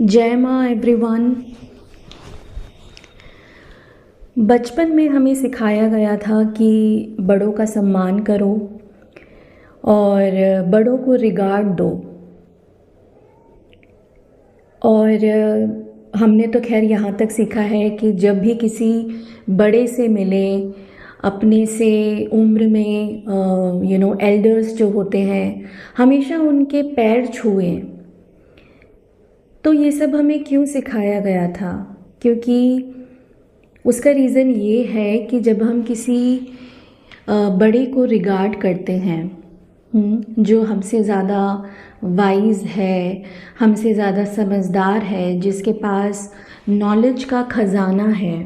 जय माँ एवरीवन। बचपन में हमें सिखाया गया था कि बड़ों का सम्मान करो और बड़ों को रिगार्ड दो। और हमने तो खैर यहाँ तक सीखा है कि जब भी किसी बड़े से मिले, अपने से उम्र में एल्डर्स जो होते हैं, हमेशा उनके पैर छुएं। तो ये सब हमें क्यों सिखाया गया था? क्योंकि उसका रीज़न ये है कि जब हम किसी बड़े को रिगार्ड करते हैं, जो हमसे ज़्यादा वाइज है, हमसे ज़्यादा समझदार है, जिसके पास नॉलेज का ख़जाना है,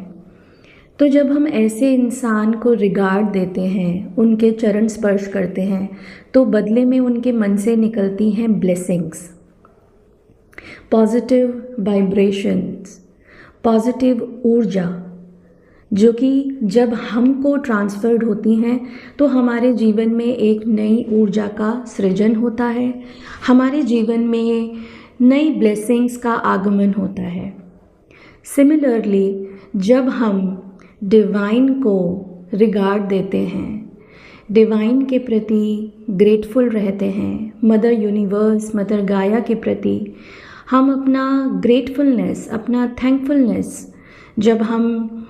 तो जब हम ऐसे इंसान को रिगार्ड देते हैं, उनके चरण स्पर्श करते हैं, तो बदले में उनके मन से निकलती हैं ब्लेसिंग्स, पॉजिटिव वाइब्रेशंस, पॉजिटिव ऊर्जा, जो कि जब हमको ट्रांसफ़र्ड होती हैं तो हमारे जीवन में एक नई ऊर्जा का सृजन होता है, हमारे जीवन में नई ब्लेसिंग्स का आगमन होता है। सिमिलरली जब हम डिवाइन को रिगार्ड देते हैं, डिवाइन के प्रति ग्रेटफुल रहते हैं, मदर यूनिवर्स, मदर गाया के प्रति हम अपना ग्रेटफुलनेस, अपना थैंकफुलनेस जब हम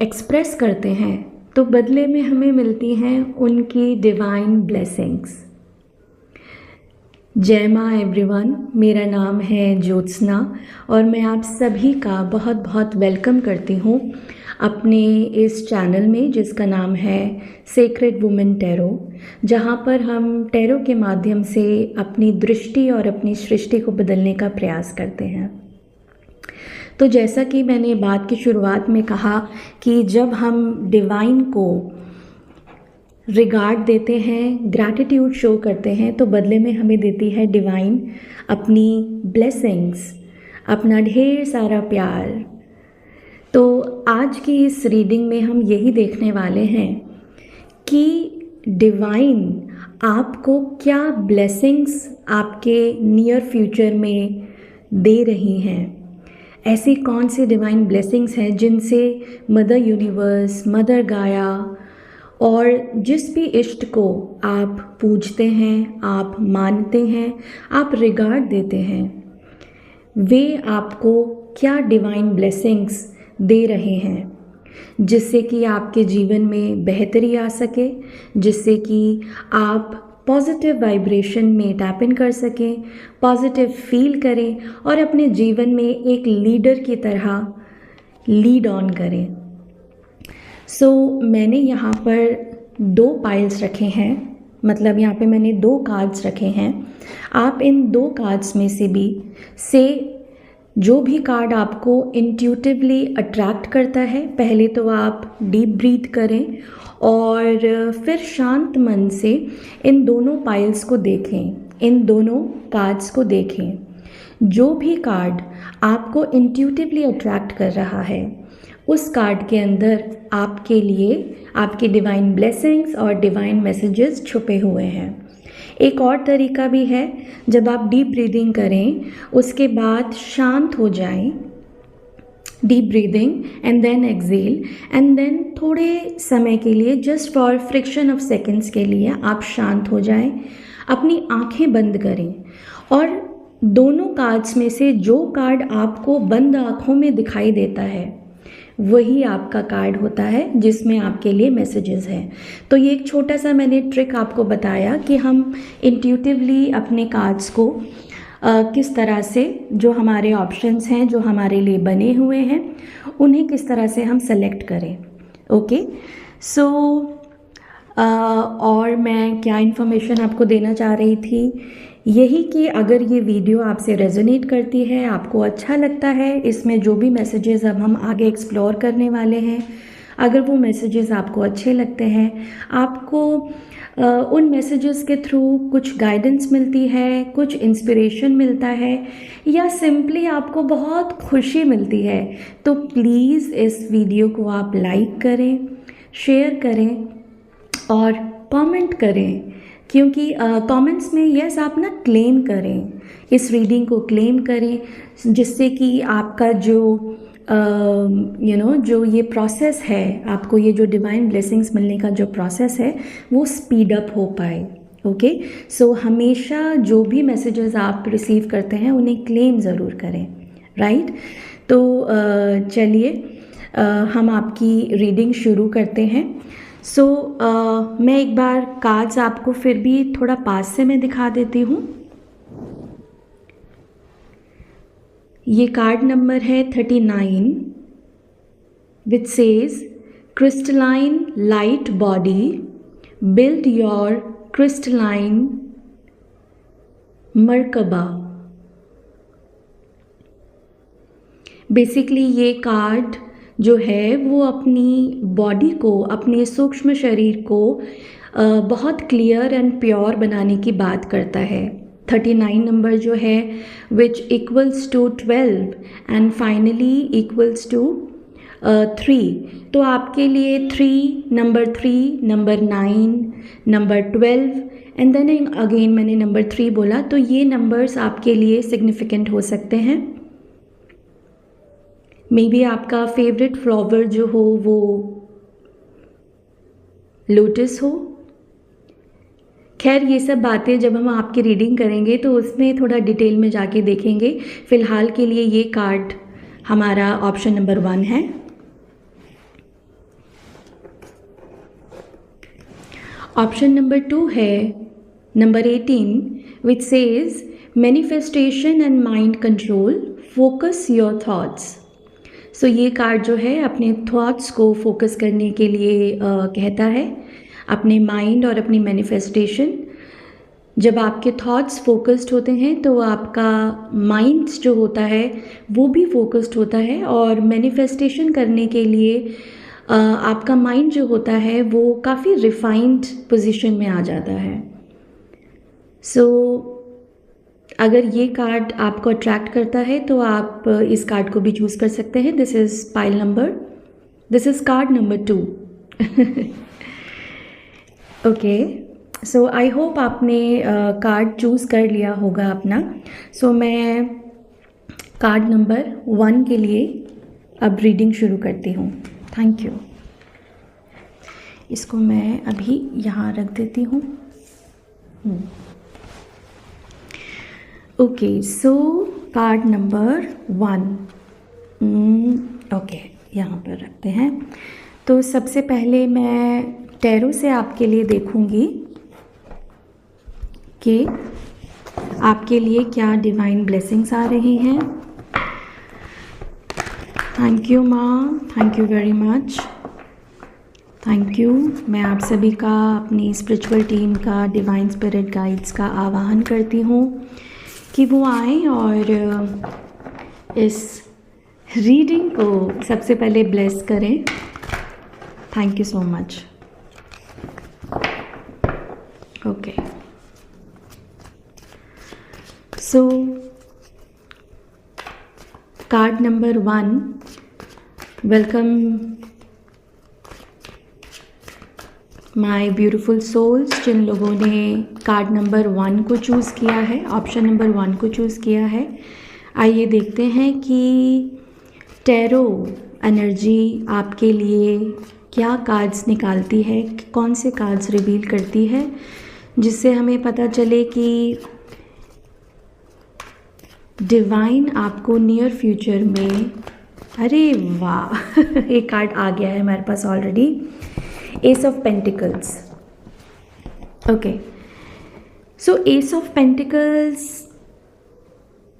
एक्सप्रेस करते हैं, तो बदले में हमें मिलती हैं उनकी डिवाइन ब्लेसिंग्स। जय माँ एवरीवन, मेरा नाम है ज्योत्सना और मैं आप सभी का बहुत बहुत वेलकम करती हूँ अपने इस चैनल में, जिसका नाम है सेक्रेड वुमेन टैरो, जहाँ पर हम टैरो के माध्यम से अपनी दृष्टि और अपनी सृष्टि को बदलने का प्रयास करते हैं। तो जैसा कि मैंने बात की शुरुआत में कहा कि जब हम डिवाइन को रिगार्ड देते हैं, ग्रैटिट्यूड शो करते हैं, तो बदले में हमें देती है डिवाइन अपनी ब्लेसिंग्स, अपना ढेर सारा प्यार। तो आज की इस रीडिंग में हम यही देखने वाले हैं कि डिवाइन आपको क्या ब्लेसिंग्स आपके नियर फ्यूचर में दे रही हैं। ऐसी कौन सी डिवाइन ब्लेसिंग्स हैं जिनसे मदर यूनिवर्स, मदर गाया और जिस भी इष्ट को आप पूजते हैं, आप मानते हैं, आप रिगार्ड देते हैं, वे आपको क्या डिवाइन ब्लेसिंग्स दे रहे हैं, जिससे कि आपके जीवन में बेहतरी आ सके, जिससे कि आप पॉजिटिव वाइब्रेशन में टैप इन कर सकें, पॉजिटिव फील करें और अपने जीवन में एक लीडर की तरह लीड ऑन करें। मैंने यहाँ पर 2 पाइल्स रखे हैं, मतलब यहाँ पे मैंने 2 कार्ड्स रखे हैं। आप इन 2 कार्ड्स में से जो भी कार्ड आपको इंट्यूटिवली अट्रैक्ट करता है, पहले तो आप डीप ब्रीथ करें और फिर शांत मन से इन दोनों पाइल्स को देखें, इन दोनों कार्ड्स को देखें। जो भी कार्ड आपको इंट्यूटिवली अट्रैक्ट कर रहा है, उस कार्ड के अंदर आपके लिए आपकी डिवाइन ब्लेसिंग्स और डिवाइन मैसेजेस छुपे हुए हैं। एक और तरीका भी है, जब आप डीप ब्रीदिंग करें, उसके बाद शांत हो जाएं, deep breathing and then exhale, and then थोड़े समय के लिए, just for fraction of seconds के लिए आप शांत हो जाएं, अपनी आंखें बंद करें और दोनों कार्ड्स में से जो कार्ड आपको बंद आँखों में दिखाई देता है, वही आपका कार्ड होता है जिसमें आपके लिए मैसेजेस हैं। तो ये एक छोटा सा मैंने ट्रिक आपको बताया कि हम इंट्यूटिवली अपने कार्ड्स को किस तरह से, जो हमारे ऑप्शंस हैं, जो हमारे लिए बने हुए हैं, उन्हें किस तरह से हम सेलेक्ट करें। ओके, और मैं क्या इन्फॉर्मेशन आपको देना चाह रही थी, यही कि अगर ये वीडियो आपसे रेजोनेट करती है, आपको अच्छा लगता है, इसमें जो भी मैसेजेस अब हम आगे एक्सप्लोर करने वाले हैं, अगर वो मैसेजेस आपको अच्छे लगते हैं, आपको उन मैसेजेस के थ्रू कुछ गाइडेंस मिलती है, कुछ इंस्पिरेशन मिलता है, या सिंपली आपको बहुत खुशी मिलती है, तो प्लीज़ इस वीडियो को आप लाइक करें, शेयर करें और कमेंट करें, क्योंकि कमेंट्स में यस आप ना क्लेम करें, इस रीडिंग को क्लेम करें, जिससे कि आपका जो जो ये प्रोसेस है, आपको ये जो डिवाइन ब्लेसिंग्स मिलने का जो प्रोसेस है वो स्पीड अप हो पाए। ओके, सो हमेशा जो भी मैसेजेस आप रिसीव करते हैं उन्हें क्लेम ज़रूर करें, राइट। तो चलिए हम आपकी रीडिंग शुरू करते हैं। सो मैं एक बार कार्ड्स आपको फिर भी थोड़ा पास से मैं दिखा देती हूँ। ये कार्ड नंबर है 39 which says crystalline light body build your crystalline मरकबा। बेसिकली ये कार्ड जो है वो अपनी बॉडी को, अपने सूक्ष्म शरीर को बहुत क्लियर एंड प्योर बनाने की बात करता है। 39 नंबर जो है which equals to 12 and finally equals to 3। तो आपके लिए 3, number 9, number 12 and then again मैंने नंबर 3 बोला, तो ये नंबर्स आपके लिए सिग्निफिकेंट हो सकते हैं। मे बी आपका फेवरेट फ्लावर जो हो वो लोटस हो। खैर ये सब बातें जब हम आपकी रीडिंग करेंगे तो उसमें थोड़ा डिटेल में जाके देखेंगे। फ़िलहाल के लिए ये कार्ड हमारा ऑप्शन नंबर 1 है। ऑप्शन नंबर 2 है number 18 which says manifestation and mind control, focus your thoughts. So ये कार्ड जो है अपने थॉट्स को फोकस करने के लिए कहता है, अपने माइंड और अपनी मैनिफेस्टेशन। जब आपके थॉट्स फोकस्ड होते हैं तो आपका माइंड जो होता है वो भी फोकस्ड होता है, और मैनिफेस्टेशन करने के लिए आपका माइंड जो होता है वो काफ़ी रिफाइंड पोजीशन में आ जाता है। सो अगर ये कार्ड आपको अट्रैक्ट करता है तो आप इस कार्ड को भी चूज़ कर सकते हैं। This is card number 2। Okay, so I hope आपने कार्ड चूज़ कर लिया होगा अपना। सो मैं कार्ड नंबर 1 के लिए अब रीडिंग शुरू करती हूँ। Thank you. इसको मैं अभी यहाँ रख देती हूँ। Okay, so card number 1 okay यहाँ पर रखते हैं। तो सबसे पहले मैं टैरो से आपके लिए देखूंगी कि आपके लिए क्या डिवाइन ब्लेसिंग्स आ रही हैं। थैंक यू माँ, thank you very much, thank you. मैं आप सभी का, अपनी स्पिरिचुअल टीम का, डिवाइन स्पिरिट गाइड्स का आवाहन करती हूँ कि वो आएँ और इस रीडिंग को सबसे पहले ब्लेस करें। Thank you so much. Okay, so card number 1, welcome my beautiful souls. जिन लोगों ने कार्ड नंबर 1 को चूज़ किया है, ऑप्शन नंबर 1 को चूज़ किया है, आइए देखते हैं कि टैरो एनर्जी आपके लिए क्या कार्ड्स निकालती है, कौन से कार्ड्स रिवील करती है, जिससे हमें पता चले कि डिवाइन आपको नियर फ्यूचर में, अरे वाह एक कार्ड आ गया है हमारे पास already, ace of pentacles. Okay, so ace of pentacles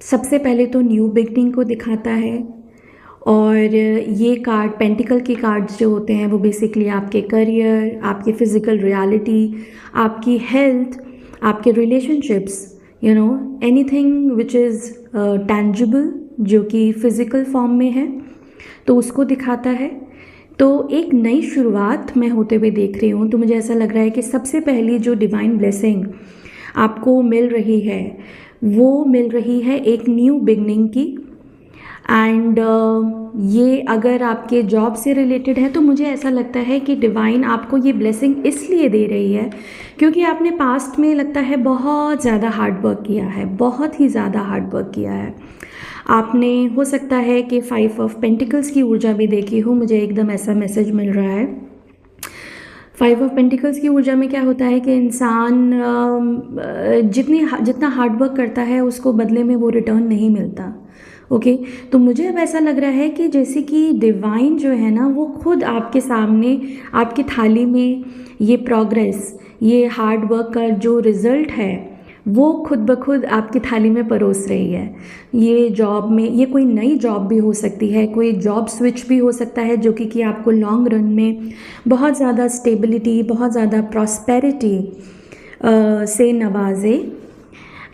सबसे पहले तो न्यू बिगनिंग को दिखाता है, और ये कार्ड, पेंटिकल के कार्ड्स जो होते हैं वो बेसिकली आपके करियर, आपके फिज़िकल रियलिटी, आपकी हेल्थ, आपके relationships, anything which is tangible, जो कि फ़िज़िकल फॉर्म में है, तो उसको दिखाता है। तो एक नई शुरुआत मैं होते हुए देख रही हूँ। तो मुझे ऐसा लग रहा है कि सबसे पहली जो डिवाइन ब्लेसिंग आपको मिल रही है वो मिल रही है एक न्यू बिगनिंग की। एंड ये अगर आपके जॉब से रिलेटेड है तो मुझे ऐसा लगता है कि डिवाइन आपको ये ब्लेसिंग इसलिए दे रही है क्योंकि आपने पास्ट में लगता है बहुत ज़्यादा हार्ड वर्क किया है, बहुत ही ज़्यादा हार्ड वर्क किया है आपने। हो सकता है कि 5 ऑफ पेंटिकल्स की ऊर्जा भी देखी हो, मुझे एकदम ऐसा मैसेज मिल रहा है। 5 ऑफ पेंटिकल्स की ऊर्जा में क्या होता है कि इंसान जितना हार्ड वर्क करता है उसको बदले में वो रिटर्न नहीं मिलता। ओके तो मुझे अब ऐसा लग रहा है कि जैसे कि डिवाइन जो है ना वो खुद आपके सामने आपकी थाली में ये प्रोग्रेस, ये हार्ड वर्क का जो रिज़ल्ट है वो खुद ब खुद आपकी थाली में परोस रही है। ये जॉब में, ये कोई नई जॉब भी हो सकती है, कोई जॉब स्विच भी हो सकता है जो कि आपको लॉन्ग रन में बहुत ज़्यादा स्टेबिलिटी, बहुत ज़्यादा प्रॉस्पेरिटी से नवाजे।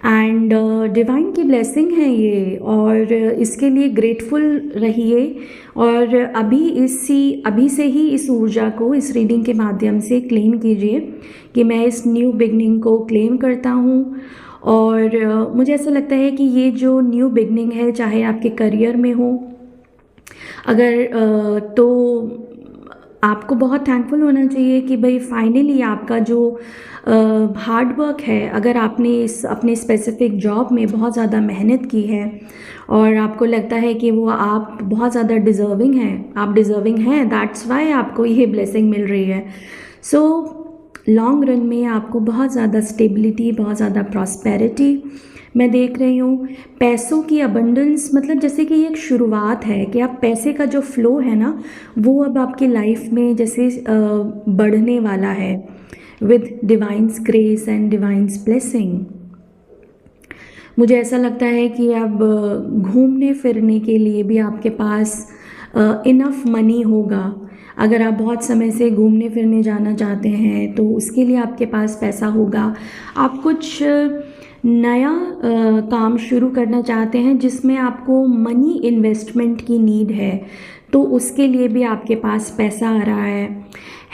एंड डिवाइन की ब्लेसिंग है ये, और इसके लिए ग्रेटफुल रहिए। और अभी से ही इस ऊर्जा को इस रीडिंग के माध्यम से क्लेम कीजिए कि मैं इस न्यू बिगनिंग को क्लेम करता हूँ। और मुझे ऐसा लगता है कि ये जो न्यू बिगनिंग है, चाहे आपके करियर में हो, अगर तो आपको बहुत थैंकफुल होना चाहिए कि भाई फाइनली आपका जो हार्ड वर्क है, अगर आपने इस अपने स्पेसिफिक जॉब में बहुत ज़्यादा मेहनत की है और आपको लगता है कि वो आप बहुत ज़्यादा डिज़र्विंग हैं, आप डिज़र्विंग हैं, दैट्स वाई आपको ये ब्लेसिंग मिल रही है। सो लॉन्ग रन में आपको बहुत ज़्यादा स्टेबिलिटी, बहुत ज़्यादा प्रॉस्पेरिटी मैं देख रही हूँ। पैसों की अबंडेंस, मतलब जैसे कि ये एक शुरुआत है कि आप पैसे का जो फ्लो है ना वो अब आपकी लाइफ में जैसे बढ़ने वाला है with divine's grace and divine's blessing. मुझे ऐसा लगता है कि अब घूमने फिरने के लिए भी आपके पास इनफ मनी होगा। अगर आप बहुत समय से घूमने फिरने जाना चाहते हैं तो उसके लिए आपके पास पैसा होगा। आप कुछ नया काम शुरू करना चाहते हैं जिसमें आपको मनी इन्वेस्टमेंट की नीड है, तो उसके लिए भी आपके पास पैसा आ रहा है।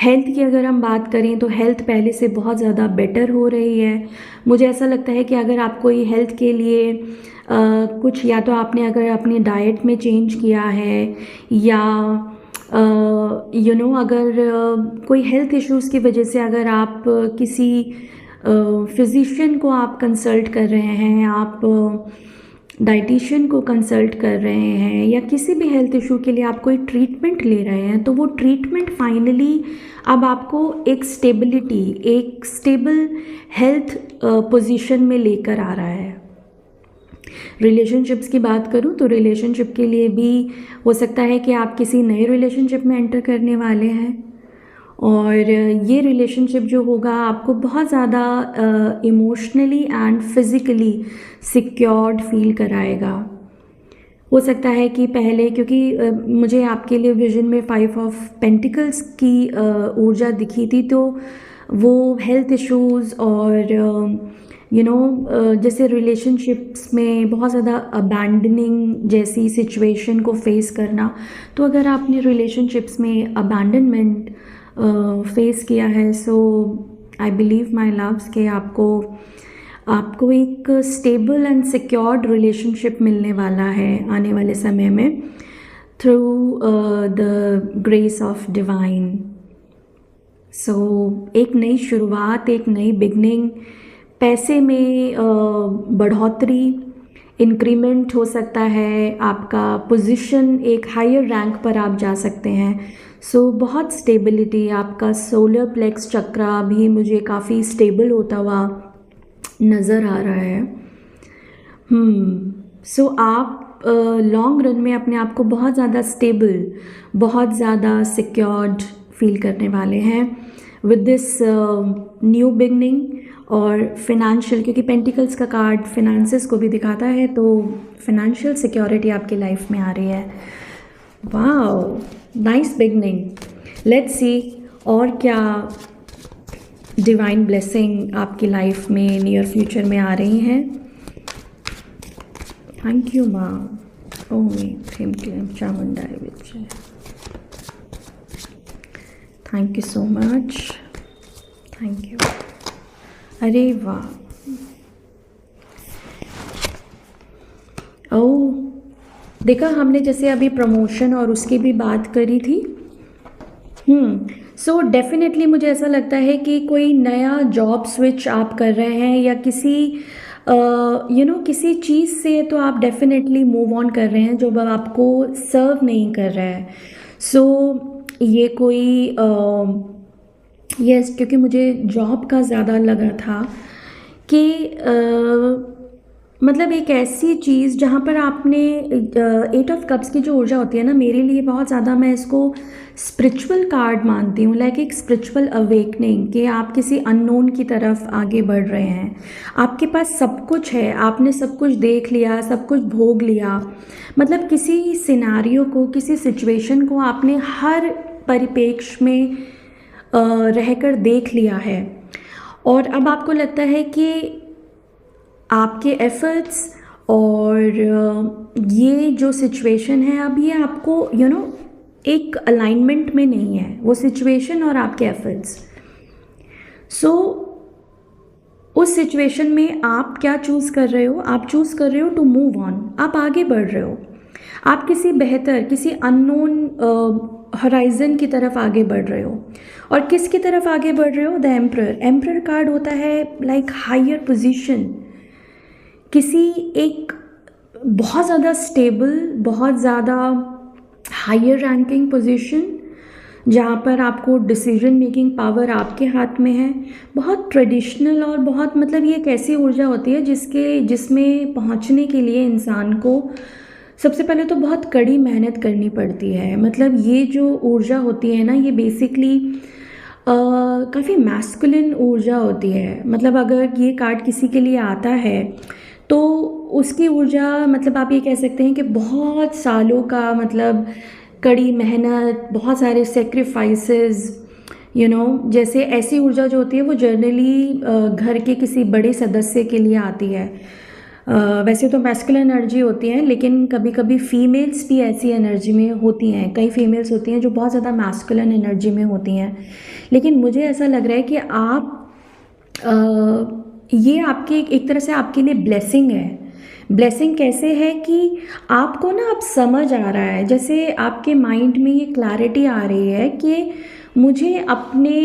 हेल्थ की अगर हम बात करें तो हेल्थ पहले से बहुत ज़्यादा बेटर हो रही है। मुझे ऐसा लगता है कि अगर आप कोई हेल्थ के लिए कुछ, या तो आपने अगर अपने डाइट में चेंज किया है, या अगर कोई हेल्थ इश्यूज़ की वजह से अगर आप किसी फिज़िशियन को आप कंसल्ट कर रहे हैं, आप डाइटिशियन को कंसल्ट कर रहे हैं, या किसी भी हेल्थ इशू के लिए आप कोई ट्रीटमेंट ले रहे हैं, तो वो ट्रीटमेंट फाइनली अब आपको एक स्टेबिलिटी, एक स्टेबल हेल्थ पोजीशन में लेकर आ रहा है। रिलेशनशिप्स की बात करूं तो रिलेशनशिप के लिए भी हो सकता है कि आप किसी नए रिलेशनशिप में एंटर करने वाले हैं, और ये रिलेशनशिप जो होगा आपको बहुत ज़्यादा emotionally and physically secured feel कराएगा। हो सकता है कि पहले, क्योंकि मुझे आपके लिए विजन में 5 ऑफ पेंटिकल्स की ऊर्जा दिखी थी, तो वो हेल्थ इश्यूज़ और जैसे रिलेशनशिप्स में बहुत ज़्यादा अबैंडनिंग जैसी सिचुएशन को फेस करना। तो अगर आपने रिलेशनशिप्स में अबैंडनमेंट फेस किया है, सो आई बिलीव माई लव्स के आपको एक स्टेबल एंड सिक्योर्ड रिलेशनशिप मिलने वाला है आने वाले समय में, through the grace of divine. So एक नई शुरुआत, एक नई बिगनिंग, पैसे में बढ़ोतरी, इंक्रीमेंट हो सकता है, आपका पोजीशन एक हायर रैंक पर आप जा सकते हैं। सो बहुत स्टेबिलिटी, आपका सोलर प्लेक्स चक्रा भी मुझे काफ़ी स्टेबल होता हुआ नज़र आ रहा है। सो आप लॉन्ग रन में अपने आप को बहुत ज़्यादा स्टेबल, बहुत ज़्यादा सिक्योर्ड फील करने वाले हैं विद दिस न्यू बिगनिंग। और फिनेंशियल, क्योंकि पेंटिकल्स का कार्ड फिनेंसेस को भी दिखाता है, तो फिनेंशियल सिक्योरिटी आपकी लाइफ में आ रही है। Wow, nice beginning. Let's see और क्या डिवाइन ब्लेसिंग आपकी लाइफ में नियर फ्यूचर में आ रही हैं। थैंक यू माँ। ओम ह्रीं क्लीं चामुंडाय विद्महे। Thank you so much, thank you. अरे वाह, ओह देखा हमने जैसे अभी प्रमोशन और उसकी भी बात करी थी। सो डेफिनेटली मुझे ऐसा लगता है कि कोई नया जॉब स्विच आप कर रहे हैं या किसी किसी चीज़ से तो आप डेफिनेटली मूव ऑन कर रहे हैं जो अब आपको सर्व नहीं कर रहा है। सो ये कोई यस, क्योंकि मुझे जॉब का ज़्यादा लगा था कि मतलब एक ऐसी चीज़ जहाँ पर आपने 8 ऑफ कप्स की जो ऊर्जा होती है ना, मेरे लिए बहुत ज़्यादा, मैं इसको स्पिरिचुअल कार्ड मानती हूँ, लाइक एक स्पिरिचुअल अवेकनिंग कि आप किसी अननोन की तरफ आगे बढ़ रहे हैं। आपके पास सब कुछ है, आपने सब कुछ देख लिया, सब कुछ भोग लिया, मतलब किसी सिनारियो को, किसी सिचुएशन को आपने हर परिप्रेक्ष्य में रहकर देख लिया है और अब आपको लगता है कि आपके एफर्ट्स और ये जो सिचुएशन है अब ये आपको एक अलाइनमेंट में नहीं है, वो सिचुएशन और आपके एफर्ट्स। सो उस सिचुएशन में आप क्या चूज़ कर रहे हो? आप चूज़ कर रहे हो टू मूव ऑन, आप आगे बढ़ रहे हो, आप किसी बेहतर, किसी अननोन हॉराइजन की तरफ आगे बढ़ रहे हो। और किसकी तरफ आगे बढ़ रहे हो? The emperor. एम्परर कार्ड होता है लाइक हायर पोजीशन, किसी एक बहुत ज़्यादा स्टेबल, बहुत ज़्यादा हायर रैंकिंग पोजीशन जहाँ पर आपको डिसीजन मेकिंग पावर आपके हाथ में है। बहुत ट्रेडिशनल और बहुत, मतलब ये एक ऐसी ऊर्जा होती है जिसमें पहुँचने के लिए इंसान को सबसे पहले तो बहुत कड़ी मेहनत करनी पड़ती है। मतलब ये जो ऊर्जा होती है ना, ये बेसिकली काफ़ी मैस्कुलिन ऊर्जा होती है। मतलब अगर ये कार्ड किसी के लिए आता है तो उसकी ऊर्जा, मतलब आप ये कह सकते हैं कि बहुत सालों का, मतलब कड़ी मेहनत, बहुत सारे सेक्रीफाइसेस, जैसे ऐसी ऊर्जा जो होती है वो जर्नली घर के किसी बड़े सदस्य के लिए आती है। वैसे तो मैस्कुलिन एनर्जी होती है, लेकिन कभी कभी फीमेल्स भी ऐसी एनर्जी में होती हैं। कई फीमेल्स होती हैं जो बहुत ज़्यादा मैस्कुलिन एनर्जी में होती हैं, लेकिन मुझे ऐसा लग रहा है कि ये आपके एक तरह से आपके लिए ब्लेसिंग है। ब्लेसिंग कैसे है कि आपको ना अब समझ आ रहा है, जैसे आपके माइंड में ये क्लैरिटी आ रही है कि मुझे अपने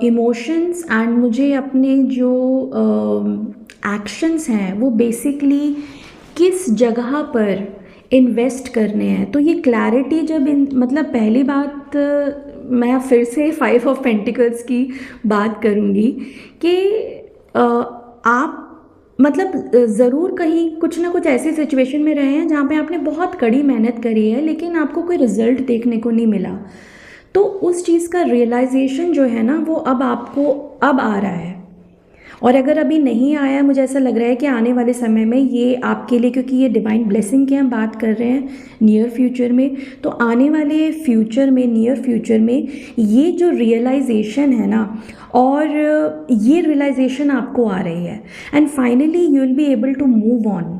इमोशंस एंड मुझे अपने जो एक्शंस हैं वो बेसिकली किस जगह पर इन्वेस्ट करने हैं। तो ये क्लैरिटी जब मतलब पहली बात, मैं फिर से 5 ऑफ पेंटिकल्स की बात करूँगी कि आप मतलब ज़रूर कहीं कुछ ना कुछ ऐसी सिचुएशन में रहे हैं जहाँ पे आपने बहुत कड़ी मेहनत करी है लेकिन आपको कोई रिज़ल्ट देखने को नहीं मिला। तो उस चीज़ का रियलाइजेशन जो है ना, वो अब आपको अब आ रहा है। और अगर अभी नहीं आया, मुझे ऐसा लग रहा है कि आने वाले समय में ये आपके लिए, क्योंकि ये डिवाइन ब्लेसिंग की हम बात कर रहे हैं नियर फ्यूचर में, तो आने वाले फ्यूचर में, नियर फ्यूचर में ये जो रियलाइजेशन है ना, और ये रियलाइजेशन आपको आ रही है and finally you will be able to move on.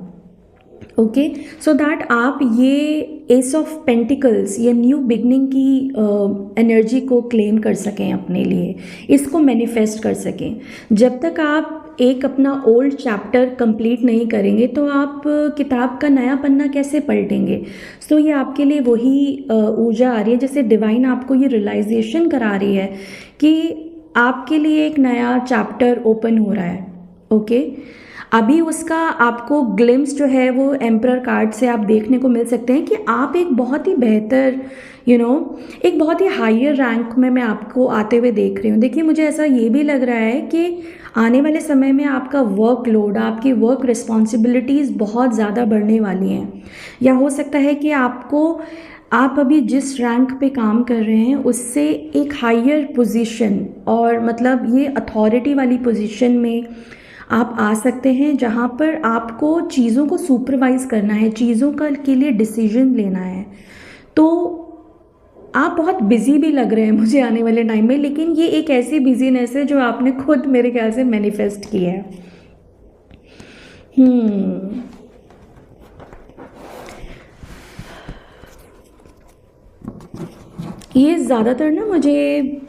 Okay, so that आप ये एस ऑफ पेंटिकल्स, ये न्यू बिगनिंग की एनर्जी को क्लेम कर सकें अपने लिए, इसको मैनिफेस्ट कर सकें। जब तक आप एक अपना ओल्ड चैप्टर कंप्लीट नहीं करेंगे तो आप किताब का नया पन्ना कैसे पलटेंगे। सो ये आपके लिए वही ऊर्जा आ रही है, जैसे डिवाइन आपको ये रियलाइजेशन करा रही है कि आपके लिए एक नया चैप्टर ओपन हो रहा है। ओके, अभी उसका आपको ग्लिम्स जो है वो एम्परर कार्ड से आप देखने को मिल सकते हैं कि आप एक बहुत ही बेहतर एक बहुत ही हायर रैंक में मैं आपको आते हुए देख रही हूँ। देखिए, मुझे ऐसा ये भी लग रहा है कि आने वाले समय में आपका वर्कलोड, आपकी वर्क रिस्पॉन्सिबिलिटीज़ बहुत ज़्यादा बढ़ने वाली हैं, या हो सकता है कि आप अभी जिस रैंक पे काम कर रहे हैं उससे एक हायर पोजीशन, और मतलब ये अथॉरिटी वाली पोजीशन में आप आ सकते हैं जहाँ पर आपको चीज़ों को सुपरवाइज़ करना है, चीज़ों का के लिए डिसीजन लेना है। तो आप बहुत बिज़ी भी लग रहे हैं मुझे आने वाले टाइम में, लेकिन ये एक ऐसी बिजीनेस है जो आपने खुद मेरे ख्याल से मैनिफेस्ट की है। ये ज़्यादातर ना मुझे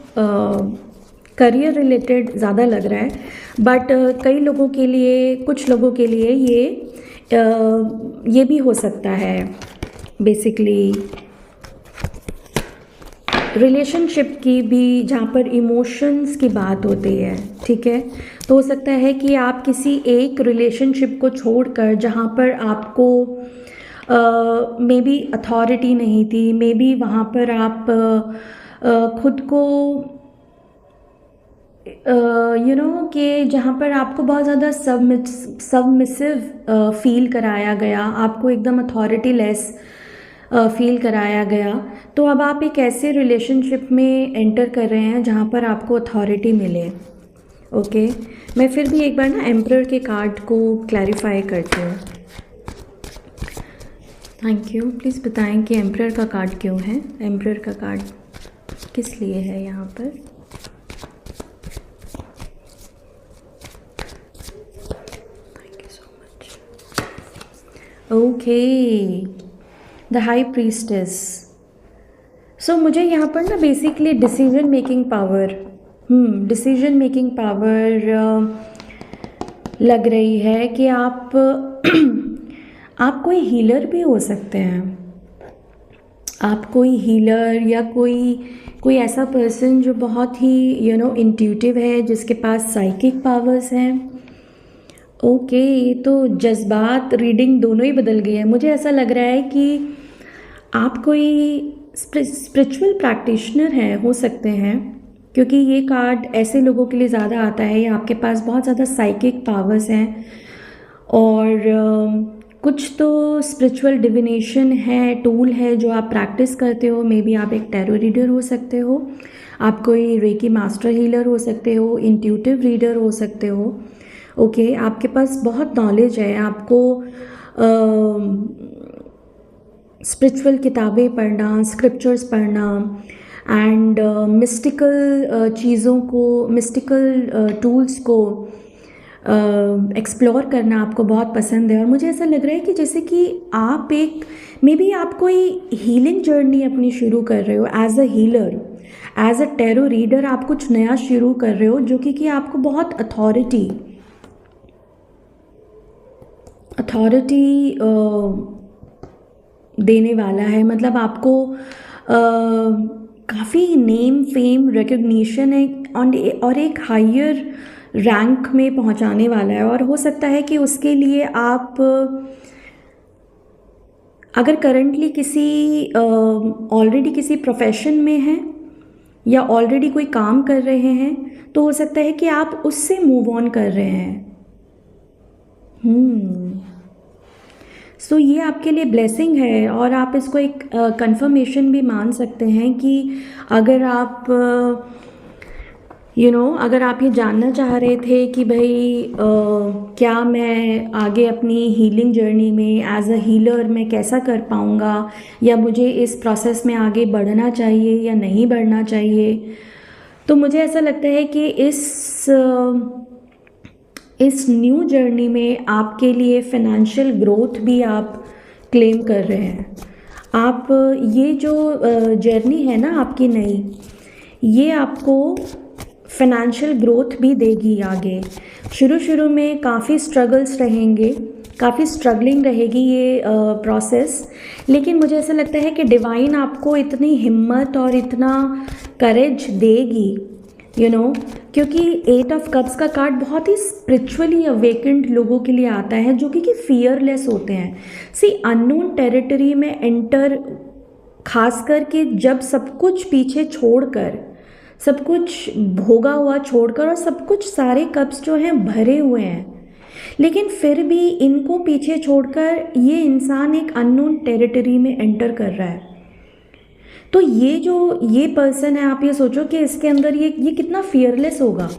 करियर रिलेटेड ज़्यादा लग रहा है, बट कई लोगों के लिए, कुछ लोगों के लिए ये ये भी हो सकता है बेसिकली रिलेशनशिप की भी, जहाँ पर इमोशंस की बात होती है, ठीक है। तो हो सकता है कि आप किसी एक रिलेशनशिप को छोड़कर, जहाँ पर आपको मे बी अथॉरिटी नहीं थी, मे बी वहाँ पर आप खुद को कि जहाँ पर आपको बहुत ज़्यादा सबमिसिव फील कराया गया, आपको एकदम अथॉरिटी लेस फील कराया गया। तो अब आप एक ऐसे रिलेशनशिप में एंटर कर रहे हैं जहाँ पर आपको अथॉरिटी मिले। ओके, मैं फिर भी एक बार ना एम्परर के कार्ड को क्लैरिफाई करती हूँ। Thank you. प्लीज़ बताएं कि एम्परर का कार्ड क्यों है, एम्परर का कार्ड किस लिए है यहाँ पर। Okay, the high priestess. So मुझे यहाँ पर ना बेसिकली डिसीजन मेकिंग पावर लग रही है कि आप आप कोई हीलर भी हो सकते हैं। आप कोई हीलर या कोई ऐसा पर्सन जो बहुत ही इंट्यूटिव है, जिसके पास साइकिक पावर्स हैं। ओके, तो जज्बात रीडिंग दोनों ही बदल गई है। मुझे ऐसा लग रहा है कि आप कोई स्पिरिचुअल प्रैक्टिशनर हैं, हो सकते हैं, क्योंकि ये कार्ड ऐसे लोगों के लिए ज़्यादा आता है या आपके पास बहुत ज़्यादा साइकिक पावर्स हैं और कुछ तो स्पिरिचुअल डिविनेशन है, टूल है जो आप प्रैक्टिस करते हो। मे बी आप एक टैरो रीडर हो सकते हो, आप कोई रेकी मास्टर हीलर हो सकते हो, इंट्यूटिव रीडर हो सकते हो। ओके, आपके पास बहुत नॉलेज है, आपको स्पिरिचुअल किताबें पढ़ना, स्क्रिप्चर्स पढ़ना एंड मिस्टिकल चीज़ों को, मिस्टिकल टूल्स को एक्सप्लोर करना आपको बहुत पसंद है। और मुझे ऐसा लग रहा है कि जैसे कि आप एक मे बी आप कोई हीलिंग जर्नी अपनी शुरू कर रहे हो as a healer, as a tarot reader. आप कुछ नया शुरू कर रहे हो जो कि आपको बहुत अथॉरिटी देने वाला है। मतलब आपको काफ़ी नेम फेम रिकग्निशन है और एक हायर रैंक में पहुंचाने वाला है। और हो सकता है कि उसके लिए आप अगर करंटली किसी ऑलरेडी किसी प्रोफेशन में हैं या ऑलरेडी कोई काम कर रहे हैं, तो हो सकता है कि आप उससे मूव ऑन कर रहे हैं। सो ये आपके लिए ब्लेसिंग है और आप इसको एक कंफर्मेशन भी मान सकते हैं कि अगर आप अगर आप ये जानना चाह रहे थे कि भाई क्या मैं आगे अपनी हीलिंग जर्नी में एज अ हीलर मैं कैसा कर पाऊँगा, या मुझे इस प्रोसेस में आगे बढ़ना चाहिए या नहीं बढ़ना चाहिए, तो मुझे ऐसा लगता है कि इस न्यू जर्नी में आपके लिए फिनेंशियल ग्रोथ भी आप क्लेम कर रहे हैं। आप ये जो जर्नी है ना आपकी नई, ये आपको फिनेंशियल ग्रोथ भी देगी आगे। शुरू में काफ़ी स्ट्रगल्स रहेंगे, काफ़ी स्ट्रगलिंग रहेगी ये प्रोसेस, लेकिन मुझे ऐसा लगता है कि डिवाइन आपको इतनी हिम्मत और इतना करेज देगी क्योंकि 8 ऑफ कप्स का कार्ड बहुत ही स्पिरिचुअली अवेकेंड लोगों के लिए आता है, जो कि फियरलेस होते हैं। सी अननोन टेरिटरी में एंटर, खास करके जब सब कुछ पीछे छोड़कर, सब कुछ भोगा हुआ छोड़कर, और सब कुछ सारे कप्स जो हैं भरे हुए हैं, लेकिन फिर भी इनको पीछे छोड़कर ये इंसान एक अननोन टेरिटरी में एंटर कर रहा है। तो ये पर्सन है, आप ये सोचो कि इसके अंदर ये कितना फियरलेस होगा।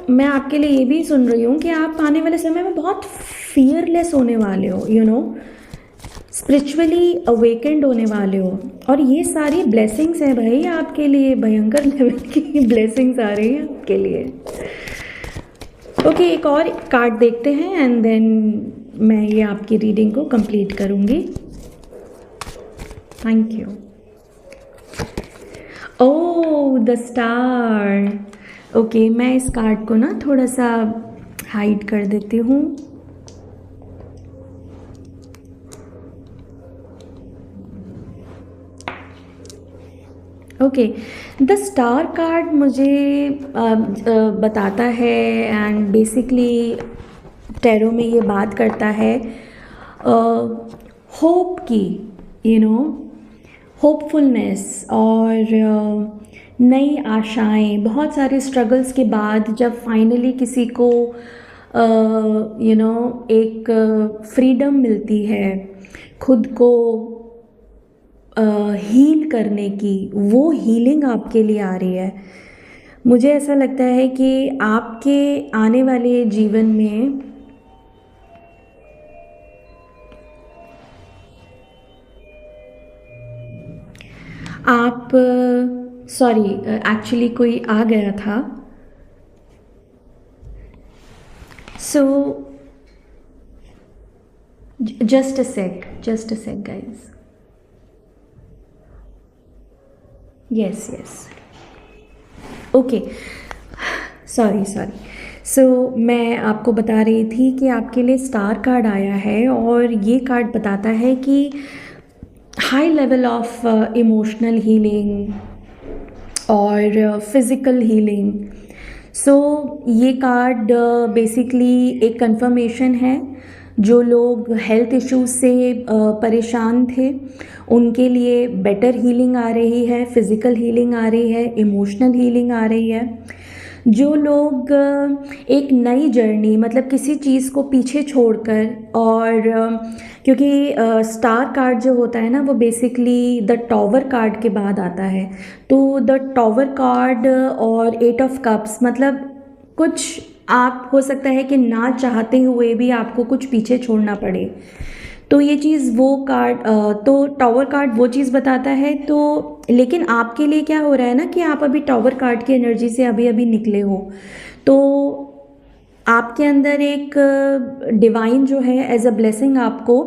मैं आपके लिए ये भी सुन रही हूँ कि आप आने वाले समय में बहुत फियरलेस होने वाले हो, स्पिरिचुअली अवेकेंड होने वाले हो। और ये सारी ब्लेसिंग्स हैं भाई आपके लिए, भयंकर लेवल की ब्लेसिंग्स आ रही हैं आपके लिए। ओके, एक और कार्ड देखते हैं एंड देन मैं ये आपकी रीडिंग को कंप्लीट करूँगी। Thank you. Oh, the star. Okay, मैं इस कार्ड को ना थोड़ा सा हाइड कर देती हूँ। ओके, द स्टार कार्ड मुझे बताता है एंड बेसिकली टैरो में ये बात करता है होप की, यू नो, होपफुलनेस और नई आशाएं। बहुत सारे स्ट्रगल्स के बाद जब फाइनली किसी को एक फ्रीडम मिलती है खुद को हील करने की, वो हीलिंग आपके लिए आ रही है। मुझे ऐसा लगता है कि आपके आने वाले जीवन में आप सॉरी, एक्चुअली कोई आ गया था, so just a sec guys. Yes yes, okay, sorry. So मैं आपको बता रही थी कि आपके लिए स्टार कार्ड आया है और ये कार्ड बताता है कि high level of emotional healing और फिज़िकल हीलिंग। सो ये कार्ड बेसिकली एक कंफर्मेशन है। जो लोग हेल्थ इश्यूज से परेशान थे उनके लिए बेटर हीलिंग आ रही है, फिज़िकल हीलिंग आ रही है, इमोशनल हीलिंग आ रही है। जो लोग एक नई जर्नी, मतलब किसी चीज़ को पीछे छोड़कर, और क्योंकि स्टार कार्ड जो होता है ना वो बेसिकली द टॉवर कार्ड के बाद आता है, तो द टॉवर कार्ड और 8 ऑफ कप्स, मतलब कुछ आप हो सकता है कि ना चाहते हुए भी आपको कुछ पीछे छोड़ना पड़े। तो ये चीज़ वो कार्ड, तो टॉवर कार्ड वो चीज़ बताता है। तो लेकिन आपके लिए क्या हो रहा है ना कि आप अभी टॉवर कार्ड की एनर्जी से अभी अभी निकले हो, तो आपके अंदर एक डिवाइन जो है एज अ ब्लेसिंग आपको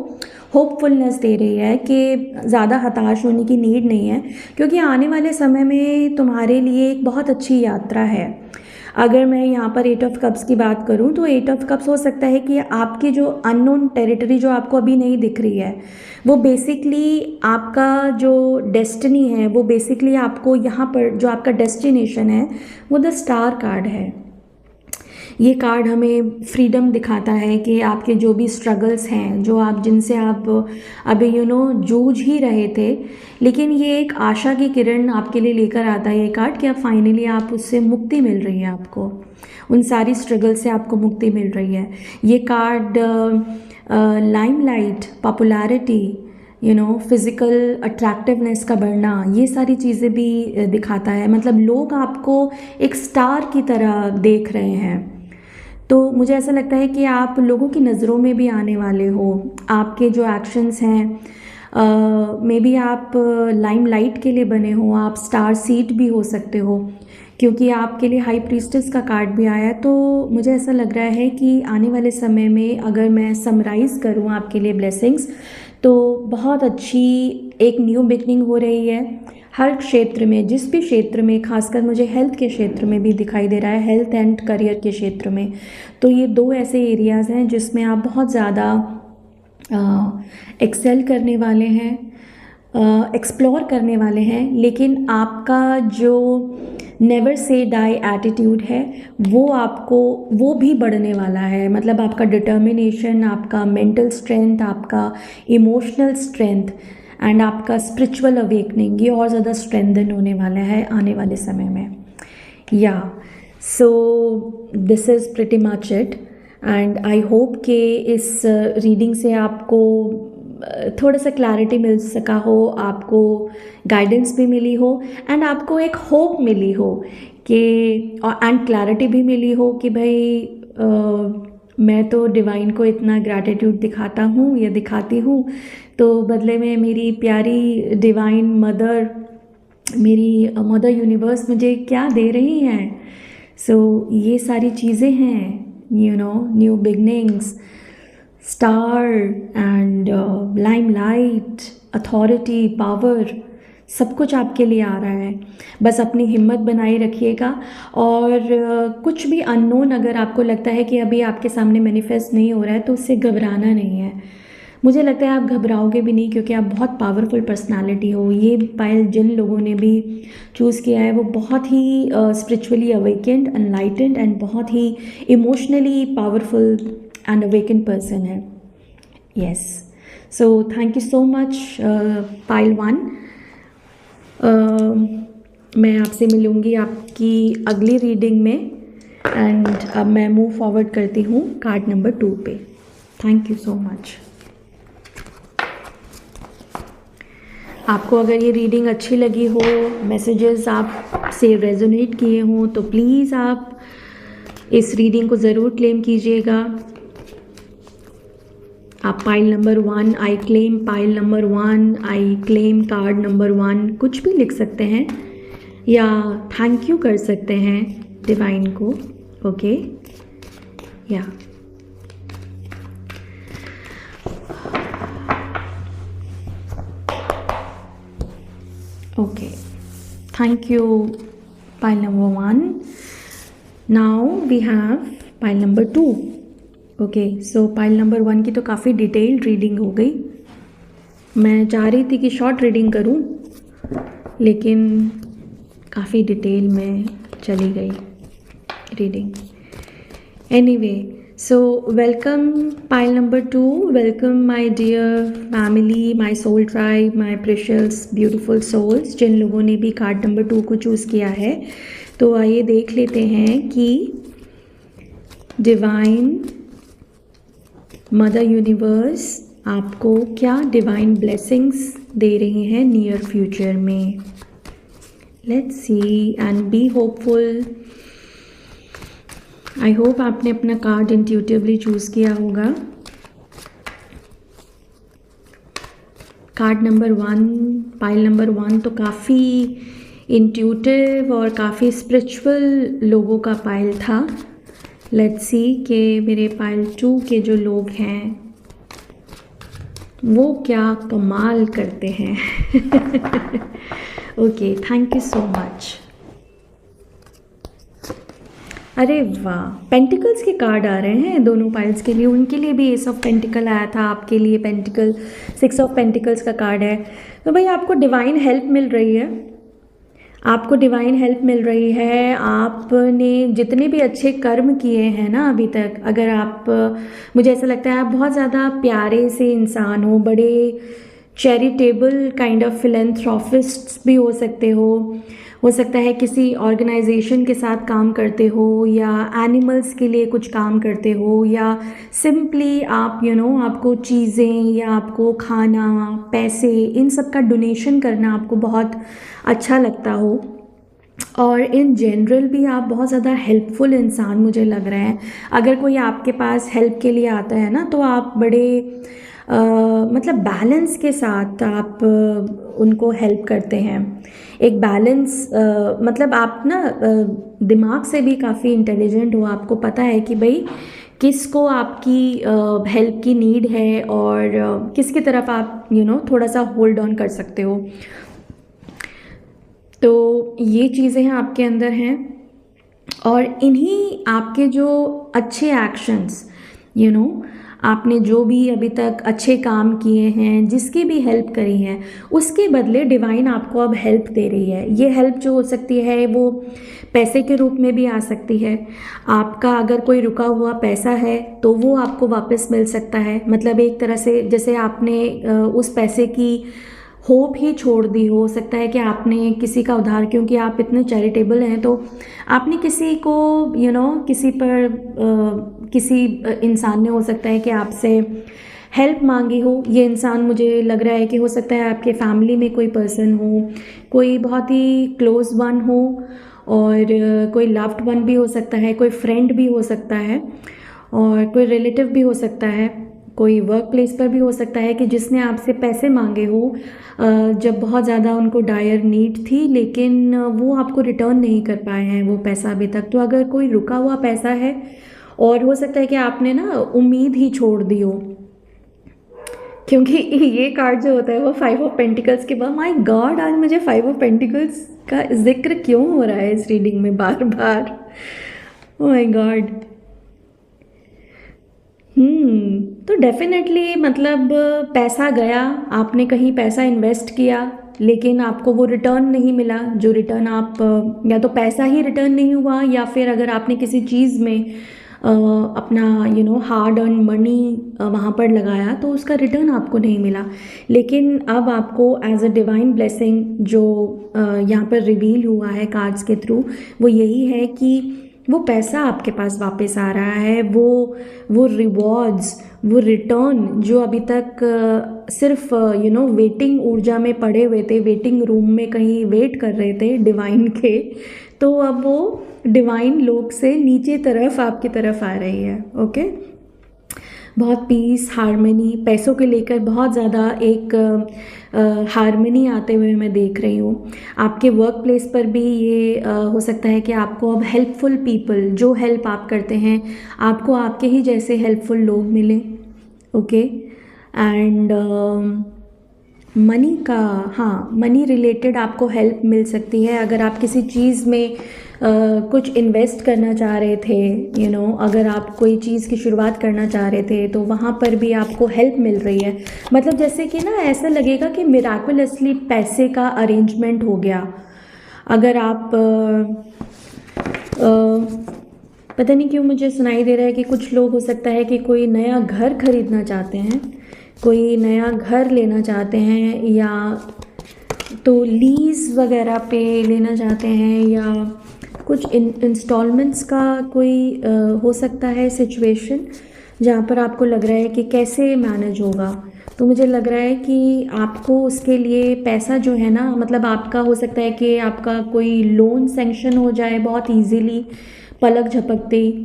होपफुलनेस दे रही है कि ज़्यादा हताश होने की नीड नहीं है, क्योंकि आने वाले समय में तुम्हारे लिए एक बहुत अच्छी यात्रा है। अगर मैं यहाँ पर 8 ऑफ कप्स की बात करूँ तो 8 ऑफ कप्स हो सकता है कि आपकी जो अननोन टेरिटरी जो आपको अभी नहीं दिख रही है, वो बेसिकली आपका जो डेस्टिनी है, वो बेसिकली आपको यहाँ पर जो आपका डेस्टिनेशन है वो द स्टार कार्ड है। ये कार्ड हमें फ्रीडम दिखाता है कि आपके जो भी स्ट्रगल्स हैं, जो आप जिनसे आप अभी जूझ ही रहे थे, लेकिन ये एक आशा की किरण आपके लिए लेकर आता है ये कार्ड कि अब फाइनली आप उससे मुक्ति मिल रही है, आपको उन सारी स्ट्रगल से आपको मुक्ति मिल रही है। ये card limelight, popularity, physical attractiveness का बढ़ना, ये सारी चीज़ें भी दिखाता है। मतलब लोग आपको एक स्टार की तरह देख रहे हैं। तो मुझे ऐसा लगता है कि आप लोगों की नज़रों में भी आने वाले हो। आपके जो एक्शंस हैं, मे बी आप लाइमलाइट के लिए बने हो, आप स्टार सीड भी हो सकते हो, क्योंकि आपके लिए हाई प्रीस्टेस का कार्ड भी आया है। तो मुझे ऐसा लग रहा है कि आने वाले समय में अगर मैं समराइज़ करूँ आपके लिए ब्लेसिंग्स, तो बहुत अच्छी एक न्यू बिगनिंग हो रही है हर क्षेत्र में, जिस भी क्षेत्र में, खासकर मुझे हेल्थ के क्षेत्र में भी दिखाई दे रहा है, हेल्थ एंड करियर के क्षेत्र में। तो ये 2 ऐसे एरियाज़ हैं जिसमें आप बहुत ज़्यादा एक्सेल करने वाले हैं, एक्सप्लोर करने वाले हैं। लेकिन आपका जो नेवर से डाई एटीट्यूड है वो भी बढ़ने वाला है। मतलब आपका डिटर्मिनेशन, आपका मेंटल स्ट्रेंथ, आपका इमोशनल स्ट्रेंथ एंड आपका स्पिरिचुअल अवेकनिंग, ये और ज़्यादा स्ट्रेंथन होने वाला है आने वाले समय में। या so this is pretty much it and I hope कि इस रीडिंग से आपको थोड़ा सा क्लैरिटी मिल सका हो, आपको गाइडेंस भी मिली हो एंड आपको एक होप मिली हो कि, एंड क्लैरिटी भी मिली हो कि भाई मैं तो डिवाइन को इतना ग्रैटिट्यूड दिखाता हूँ या दिखाती हूँ, तो बदले में मेरी प्यारी डिवाइन मदर, मेरी मदर यूनिवर्स मुझे क्या दे रही हैं। सो ये सारी चीज़ें हैं, new beginnings, star and limelight, authority, power, सब कुछ आपके लिए आ रहा है। बस अपनी हिम्मत बनाए रखिएगा और कुछ भी अननोन अगर आपको लगता है कि अभी आपके सामने मैनिफेस्ट नहीं हो रहा है, तो उससे घबराना नहीं है। मुझे लगता है आप घबराओगे भी नहीं, क्योंकि आप बहुत पावरफुल पर्सनालिटी हो। ये पायल जिन लोगों ने भी चूज़ किया है वो बहुत ही स्पिरिचुअली अवेकेंड, एनलाइटेंड एंड बहुत ही emotionally powerful and awakened person है। Yes, so thank you so much Payal 1। मैं आपसे मिलूँगी आपकी अगली रीडिंग में, एंड अब मैं मूव फॉरवर्ड करती हूँ कार्ड नंबर 2 पे। Thank you so much. आपको अगर ये रीडिंग अच्छी लगी हो, मैसेजेस आप से रेजोनेट किए हों, तो प्लीज़ आप इस रीडिंग को ज़रूर क्लेम कीजिएगा। आप pile number 1, I claim pile number 1, I claim card number 1 कुछ भी लिख सकते हैं, या थैंक यू कर सकते हैं डिवाइन को। ओके, या okay, thank you pile number 1. Now we have pile number 2. okay, so pile number 1 की तो काफ़ी डिटेल्ड रीडिंग हो गई। मैं चाह रही थी कि शॉर्ट रीडिंग करूं, लेकिन काफ़ी डिटेल में चली गई reading. Anyway, so welcome pile number 2, welcome my dear family, my soul tribe, my precious beautiful souls, जिन लोगों ने भी कार्ड नंबर 2 को चूज़ किया है। तो आइए देख लेते हैं कि डिवाइन मदर यूनिवर्स आपको क्या डिवाइन ब्लेसिंग्स दे रही हैं नियर फ्यूचर में। Let's see and be hopeful. I hope आपने अपना कार्ड इंट्यूटिवली चूज़ किया होगा। कार्ड नंबर 1, पाइल नंबर 1 तो काफ़ी इंट्यूटिव और काफ़ी स्पिरिचुअल लोगों का पाइल था। लेट्स सी कि मेरे पाइल 2 के जो लोग हैं वो क्या कमाल करते हैं। Okay, thank you so much. अरे वाह, पेंटिकल्स के कार्ड आ रहे हैं दोनों पाइल्स के लिए। उनके लिए भी एस ऑफ पेंटिकल आया था, आपके लिए पेंटिकल 6 ऑफ पेंटिकल्स का कार्ड है। तो भाई आपको डिवाइन हेल्प मिल रही है, आपको डिवाइन हेल्प मिल रही है। आपने जितने भी अच्छे कर्म किए हैं ना अभी तक, अगर आप, मुझे ऐसा लगता है आप बहुत ज़्यादा प्यारे से इंसान हो, बड़े चैरिटेबल काइंड ऑफ फिलैंथ्रोपिस्ट्स भी हो सकते हो सकता है किसी ऑर्गेनाइजेशन के साथ काम करते हो, या एनिमल्स के लिए कुछ काम करते हो, या सिंपली आप आपको चीज़ें या आपको खाना, पैसे, इन सब का डोनेशन करना आपको बहुत अच्छा लगता हो। और इन जनरल भी आप बहुत ज़्यादा हेल्पफुल इंसान मुझे लग रहा है। अगर कोई आपके पास हेल्प के लिए आता है ना, तो आप बड़े मतलब बैलेंस के साथ आप उनको हेल्प करते हैं। एक बैलेंस, मतलब आप ना दिमाग से भी काफ़ी इंटेलिजेंट हो। आपको पता है कि भाई किसको आपकी हेल्प की नीड है और किसकी तरफ आप थोड़ा सा होल्ड ऑन कर सकते हो। तो ये चीज़ें हैं आपके अंदर हैं, और इन्हीं आपके जो अच्छे एक्शंस, आपने जो भी अभी तक अच्छे काम किए हैं, जिसकी भी हेल्प करी है, उसके बदले डिवाइन आपको अब हेल्प दे रही है। ये हेल्प जो हो सकती है वो पैसे के रूप में भी आ सकती है। आपका अगर कोई रुका हुआ पैसा है तो वो आपको वापस मिल सकता है। मतलब एक तरह से जैसे आपने उस पैसे की होप ही छोड़ दी। हो सकता है कि आपने किसी का उधार, क्योंकि आप इतने चैरिटेबल हैं, तो आपने किसी को किसी पर किसी इंसान ने हो सकता है कि आपसे हेल्प मांगी हो। ये इंसान मुझे लग रहा है कि हो सकता है आपके फैमिली में कोई पर्सन हो, कोई बहुत ही क्लोज वन हो, और कोई लव्ड वन भी हो सकता है, कोई फ्रेंड भी हो सकता है, और कोई रिलेटिव भी हो सकता है, कोई वर्क प्लेस पर भी हो सकता है कि जिसने आपसे पैसे मांगे हो जब बहुत ज़्यादा उनको डायर नीड थी, लेकिन वो आपको रिटर्न नहीं कर पाए हैं वो पैसा अभी तक। तो अगर कोई रुका हुआ पैसा है, और हो सकता है कि आपने ना उम्मीद ही छोड़ दी हो, क्योंकि ये कार्ड जो होता है वो 5 ऑफ पेंटिकल्स के बाद, माय गॉड आज मुझे 5 ऑफ पेंटिकल्स का जिक्र क्यों हो रहा है इस रीडिंग में बार बार, ओह माय गॉड। तो डेफिनेटली मतलब पैसा गया, आपने कहीं पैसा इन्वेस्ट किया लेकिन आपको वो रिटर्न नहीं मिला। जो रिटर्न आप या तो पैसा ही रिटर्न नहीं हुआ, या फिर अगर आपने किसी चीज़ में अपना हार्ड अर्न मनी वहाँ पर लगाया तो उसका रिटर्न आपको नहीं मिला। लेकिन अब आपको एज अ डिवाइन ब्लेसिंग जो यहाँ पर रिवील हुआ है कार्ड्स के थ्रू, वो यही है कि वो पैसा आपके पास वापस आ रहा है। वो रिवॉर्ड्स, वो रिटर्न जो अभी तक सिर्फ वेटिंग ऊर्जा में पड़े हुए थे, वेटिंग रूम में कहीं वेट कर रहे थे डिवाइन के, तो अब वो डिवाइन लोक से नीचे तरफ आपकी तरफ आ रही है। ओके, बहुत पीस, हारमनी, पैसों के लेकर बहुत ज़्यादा एक हारमनी आते हुए मैं देख रही हूँ। आपके वर्क प्लेस पर भी ये हो सकता है कि आपको अब हेल्पफुल पीपल, जो हेल्प आप करते हैं, आपको आपके ही जैसे हेल्पफुल लोग मिलें। ओके, एंड मनी का, हाँ, मनी रिलेटेड आपको हेल्प मिल सकती है। अगर आप किसी चीज़ में कुछ इन्वेस्ट करना चाह रहे थे, अगर आप कोई चीज़ की शुरुआत करना चाह रहे थे तो वहाँ पर भी आपको हेल्प मिल रही है। मतलब जैसे कि ना ऐसा लगेगा कि मिराकुलसली पैसे का अरेंजमेंट हो गया। अगर आप पता नहीं क्यों मुझे सुनाई दे रहा है कि कुछ लोग, हो सकता है कि कोई नया घर खरीदना चाहते हैं, कोई नया घर लेना चाहते हैं, या तो लीज़ वगैरह पे लेना चाहते हैं, या कुछ इंस्टॉलमेंट्स का कोई हो सकता है सिचुएशन जहाँ पर आपको लग रहा है कि कैसे मैनेज होगा। तो मुझे लग रहा है कि आपको उसके लिए पैसा जो है ना, मतलब आपका हो सकता है कि आपका कोई लोन सैंक्शन हो जाए बहुत इजीली, पलक झपकते ही,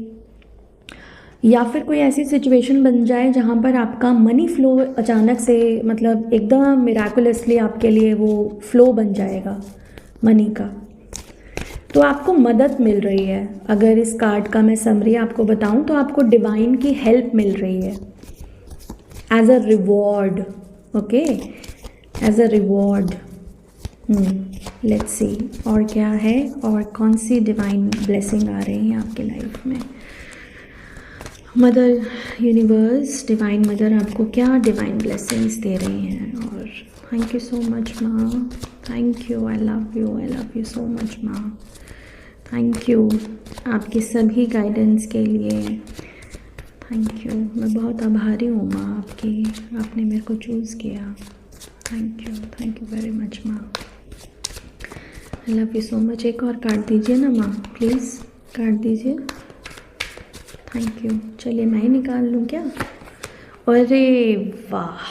या फिर कोई ऐसी सिचुएशन बन जाए जहाँ पर आपका मनी फ्लो अचानक से, मतलब एकदम मिराकुलसली आपके लिए वो फ्लो बन जाएगा मनी का। तो आपको मदद मिल रही है। अगर इस कार्ड का मैं समरी आपको बताऊं तो आपको डिवाइन की हेल्प मिल रही है as a reward. Okay, as a reward. Let's see और क्या है, और कौन सी डिवाइन ब्लेसिंग आ रही है आपकी लाइफ में। मदर यूनिवर्स, डिवाइन मदर आपको क्या डिवाइन ब्लेसिंग्स दे रही हैं। और थैंक यू सो मच माँ, thank you, I love you so much माँ, थैंक यू आपके सभी गाइडेंस के लिए, थैंक यू। मैं बहुत आभारी हूँ माँ आपकी, आपने मेरे को चूज़ किया। थैंक यू वेरी मच माँ, I love you so much. एक और कार्ड दीजिए ना माँ, प्लीज़ कार्ड दीजिए। Thank you. चलिए मैं ही निकाल लूँ क्या? अरे वाह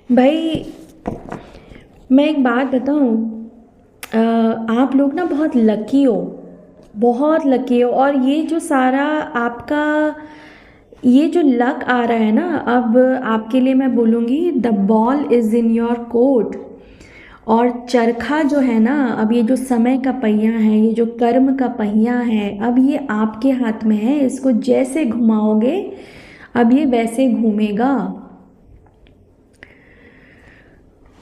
भाई, मैं एक बात बताऊँ, आप लोग ना बहुत लकी हो, बहुत लकी हो। और ये जो सारा आपका ये जो लक आ रहा है ना, अब आपके लिए मैं बोलूँगी the ball is in your court. और चरखा जो है ना, अब ये जो समय का पहिया है, ये जो कर्म का पहिया है, अब ये आपके हाथ में है। इसको जैसे घुमाओगे अब ये वैसे घूमेगा।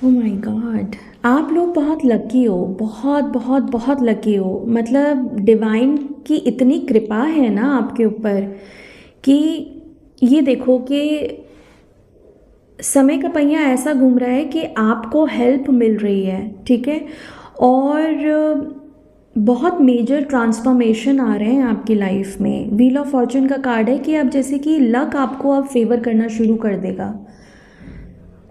ओह माय गॉड, आप लोग बहुत लकी हो, बहुत बहुत बहुत लकी हो। मतलब डिवाइन की इतनी कृपा है ना आपके ऊपर कि ये देखो कि समय का पहिया ऐसा घूम रहा है कि आपको हेल्प मिल रही है, ठीक है। और बहुत मेजर ट्रांसफॉर्मेशन आ रहे हैं आपकी लाइफ में। व्हील ऑफ फॉर्चून का कार्ड है कि अब जैसे कि लक आपको अब फेवर करना शुरू कर देगा,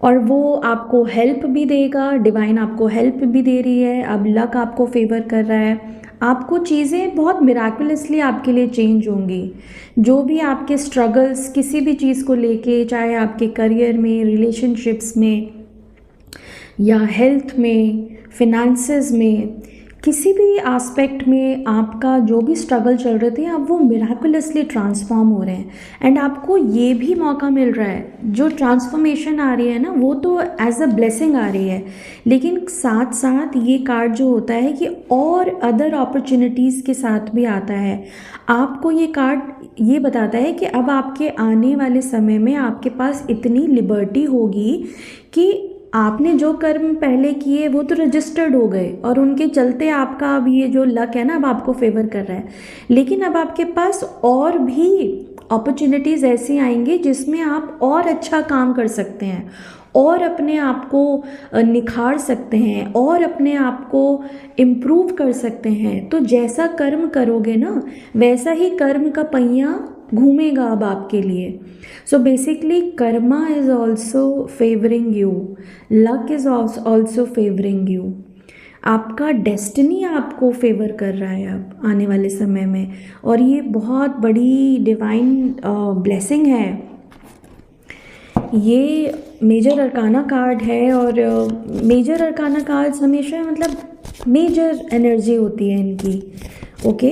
और वो आपको हेल्प भी देगा। डिवाइन आपको हेल्प भी दे रही है, अब लक आपको फेवर कर रहा है। आपको चीज़ें बहुत मिराकुलसली आपके लिए चेंज होंगी। जो भी आपके स्ट्रगल्स किसी भी चीज़ को लेके, चाहे आपके करियर में, रिलेशनशिप्स में, या हेल्थ में, फिनेंसेस में, किसी भी एस्पेक्ट में आपका जो भी स्ट्रगल चल रहे थे, अब वो मिराकुलसली ट्रांसफॉर्म हो रहे हैं। एंड आपको ये भी मौका मिल रहा है, जो ट्रांसफॉर्मेशन आ रही है ना, वो तो एज अ ब्लेसिंग आ रही है, लेकिन साथ साथ ये कार्ड जो होता है कि और अदर अपॉर्चुनिटीज़ के साथ भी आता है। आपको ये कार्ड ये बताता है कि अब आपके आने वाले समय में आपके पास इतनी लिबर्टी होगी कि आपने जो कर्म पहले किए वो तो रजिस्टर्ड हो गए और उनके चलते आपका अब ये जो लक है ना अब आपको फेवर कर रहा है। लेकिन अब आपके पास और भी अपॉर्चुनिटीज़ ऐसी आएंगी जिसमें आप और अच्छा काम कर सकते हैं और अपने आप को निखार सकते हैं और अपने आप को इम्प्रूव कर सकते हैं। तो जैसा कर्म करोगे ना वैसा ही कर्म का पहिया घूमेगा अब आपके लिए। So basically Karma is also favouring you, luck is also favouring you. आपका डेस्टिनी आपको फेवर कर रहा है अब आने वाले समय में, और ये बहुत बड़ी डिवाइन ब्लेसिंग है। ये मेजर अरकाना कार्ड है और मेजर अरकाना कार्ड्स हमेशा मतलब मेजर एनर्जी होती है इनकी। ओके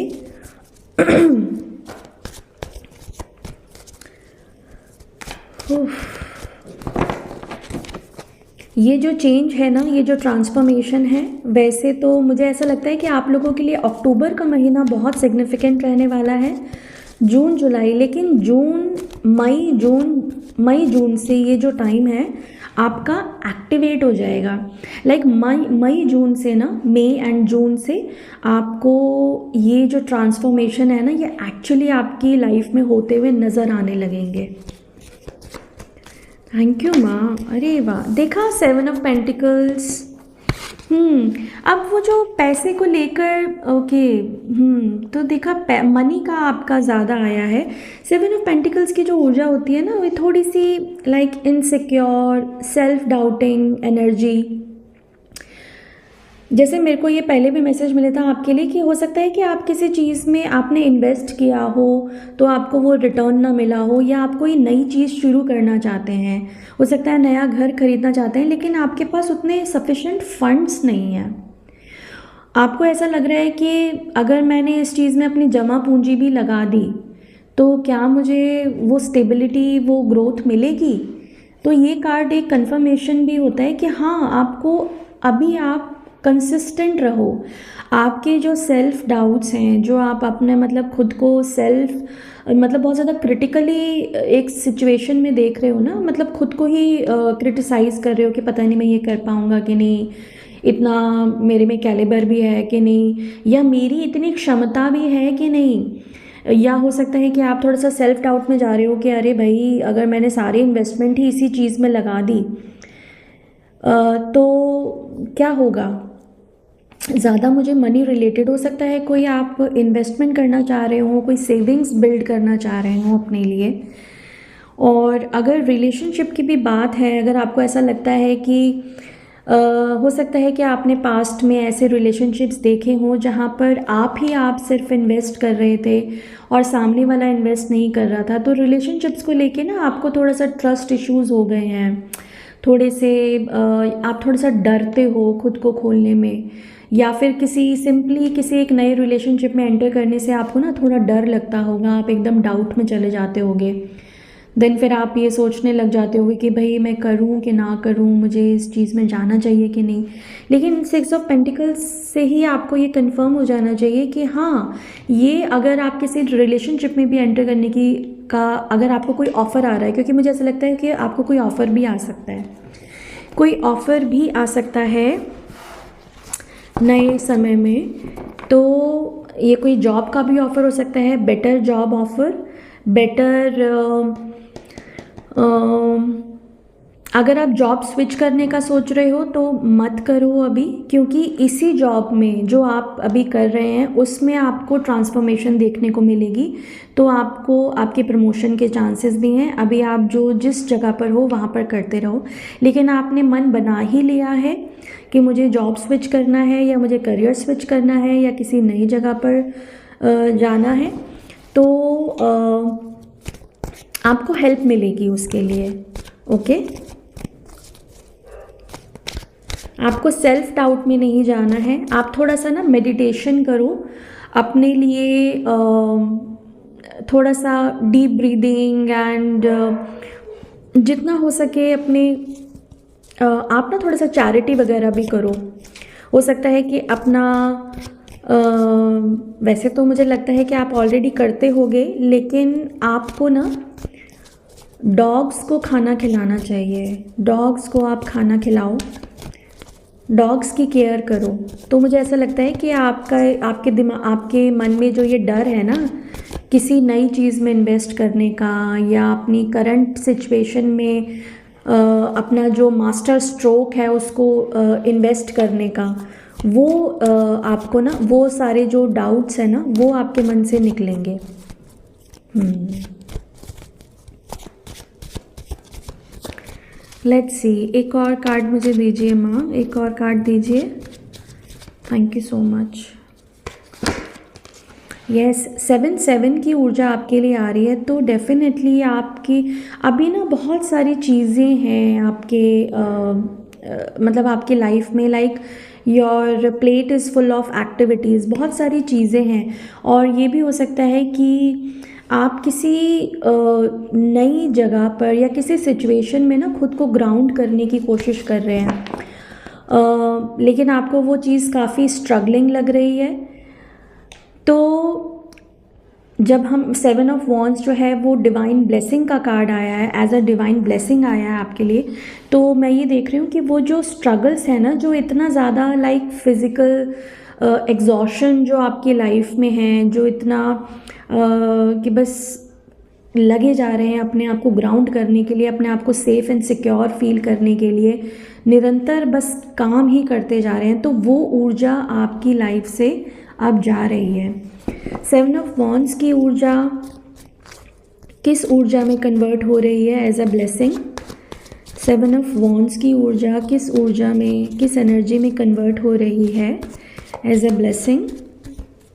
ये जो चेंज है ना, ये जो ट्रांसफॉर्मेशन है, वैसे तो मुझे ऐसा लगता है कि आप लोगों के लिए अक्टूबर का महीना बहुत सिग्निफिकेंट रहने वाला है, जून जुलाई, लेकिन मई जून से ये जो टाइम है आपका एक्टिवेट हो जाएगा। लाइक मई जून से ना, मई एंड जून से आपको ये जो ट्रांसफॉर्मेशन है ना ये एक्चुअली आपकी लाइफ में होते हुए नज़र आने लगेंगे। थैंक यू माँ। अरे वाह, देखा 7 ऑफ पेंटिकल्स। अब वो जो पैसे को लेकर तो देखा मनी का आपका ज़्यादा आया है। 7 ऑफ पेंटिकल्स की जो ऊर्जा होती है ना वो थोड़ी सी like insecure, self doubting energy. जैसे मेरे को ये पहले भी मैसेज मिला था आपके लिए कि हो सकता है कि आप किसी चीज़ में आपने इन्वेस्ट किया हो तो आपको वो रिटर्न ना मिला हो, या आप कोई नई चीज़ शुरू करना चाहते हैं, हो सकता है नया घर खरीदना चाहते हैं, लेकिन आपके पास उतने सफिशेंट फंड्स नहीं हैं। आपको ऐसा लग रहा है कि अगर मैंने इस चीज़ में अपनी जमा पूंजी भी लगा दी तो क्या मुझे वो स्टेबिलिटी, वो ग्रोथ मिलेगी। तो ये कार्ड एक कंफर्मेशन भी होता है कि हाँ, आपको अभी आप कंसिस्टेंट रहो। आपके जो सेल्फ डाउट्स हैं, जो आप अपने मतलब खुद को सेल्फ मतलब बहुत ज़्यादा क्रिटिकली एक सिचुएशन में देख रहे हो ना, मतलब खुद को ही क्रिटिसाइज़ कर रहे हो कि पता नहीं मैं ये कर पाऊँगा कि नहीं, इतना मेरे में कैलिबर भी है कि नहीं, या मेरी इतनी क्षमता भी है कि नहीं। या हो सकता है कि आप थोड़ा सा सेल्फ डाउट में जा रहे हो कि अरे भाई अगर मैंने सारी इन्वेस्टमेंट ही इसी चीज़ में लगा दी तो क्या होगा। ज़्यादा मुझे मनी रिलेटेड हो सकता है, कोई आप इन्वेस्टमेंट करना चाह रहे हो, कोई सेविंग्स बिल्ड करना चाह रहे हो अपने लिए। और अगर रिलेशनशिप की भी बात है, अगर आपको ऐसा लगता है कि हो सकता है कि आपने पास्ट में ऐसे रिलेशनशिप्स देखे हों जहाँ पर आप सिर्फ इन्वेस्ट कर रहे थे और सामने वाला इन्वेस्ट नहीं कर रहा था, तो रिलेशनशिप्स को लेके ना आपको थोड़ा सा ट्रस्ट इश्यूज़ हो गए हैं, थोड़े से आप थोड़ा सा डरते हो खुद को खोलने में, या फिर किसी एक नए रिलेशनशिप में एंटर करने से आपको ना थोड़ा डर लगता होगा, आप एकदम डाउट में चले जाते होगे। देन फिर आप ये सोचने लग जाते होगे कि भाई मैं करूं कि ना करूं, मुझे इस चीज़ में जाना चाहिए कि नहीं। लेकिन 6 ऑफ पेंटिकल्स से ही आपको ये कंफर्म हो जाना चाहिए कि हाँ, ये अगर आप किसी रिलेशनशिप में भी एंटर करने की अगर आपको कोई ऑफ़र आ रहा है, क्योंकि मुझे ऐसा लगता है कि आपको कोई ऑफ़र भी आ सकता है, कोई ऑफ़र भी आ सकता है नए समय में। तो ये कोई जॉब का भी ऑफ़र हो सकता है, बेटर जॉब ऑफ़र, बेटर अगर आप जॉब स्विच करने का सोच रहे हो तो मत करो अभी, क्योंकि इसी जॉब में जो आप अभी कर रहे हैं उसमें आपको ट्रांसफॉर्मेशन देखने को मिलेगी, तो आपको आपके प्रमोशन के चांसेस भी हैं। अभी आप जिस जगह पर हो वहाँ पर करते रहो, लेकिन आपने मन बना ही लिया है कि मुझे जॉब स्विच करना है या मुझे करियर स्विच करना है या किसी नई जगह पर जाना है, तो आपको हेल्प मिलेगी उसके लिए। ओके, आपको सेल्फ डाउट में नहीं जाना है। आप थोड़ा सा ना मेडिटेशन करो अपने लिए, थोड़ा सा डीप ब्रीदिंग एंड जितना हो सके अपने आप ना थोड़ा सा चैरिटी वगैरह भी करो। हो सकता है कि अपना वैसे तो मुझे लगता है कि आप ऑलरेडी करते होगे, लेकिन आपको ना डॉग्स को खाना खिलाना चाहिए, डॉग्स को आप खाना खिलाओ, डॉग्स की केयर करो। तो मुझे ऐसा लगता है कि आपके दिमाग, आपके मन में जो ये डर है ना किसी नई चीज़ में इन्वेस्ट करने का, या अपनी करंट सिचुएशन में अपना जो मास्टर स्ट्रोक है उसको इन्वेस्ट करने का, वो आपको ना वो सारे जो डाउट्स हैं ना वो आपके मन से निकलेंगे। लेट्स सी, एक और कार्ड मुझे दीजिए माँ, एक और कार्ड दीजिए। Thank you so much. Yes, 7 की ऊर्जा आपके लिए आ रही है। तो डेफिनेटली आपकी अभी ना बहुत सारी चीज़ें हैं आपके मतलब आपकी लाइफ में, like your plate is full of activities, बहुत सारी चीज़ें हैं। और ये भी हो सकता है कि आप किसी नई जगह पर या किसी सिचुएशन में ना खुद को ग्राउंड करने की कोशिश कर रहे हैं, लेकिन आपको वो चीज़ काफ़ी स्ट्रगलिंग लग रही है। तो जब हम 7 ऑफ वॉन्ड्स जो है वो डिवाइन ब्लेसिंग का कार्ड आया है, एज अ डिवाइन ब्लेसिंग आया है आपके लिए, तो मैं ये देख रही हूँ कि वो जो स्ट्रगल्स है ना, जो इतना ज़्यादा लाइक फिज़िकल एग्जॉशन जो आपकी लाइफ में है, जो इतना कि बस लगे जा रहे हैं अपने आप को ग्राउंड करने के लिए, अपने आप को सेफ़ एंड सिक्योर फील करने के लिए, निरंतर बस काम ही करते जा रहे हैं, तो वो ऊर्जा आपकी लाइफ से अब जा रही है। 7 ऑफ वॉन्ड्स की ऊर्जा किस ऊर्जा में कन्वर्ट हो रही है as a blessing? 7 of wands की ऊर्जा किस ऊर्जा में, किस एनर्जी में कन्वर्ट हो रही है as a blessing?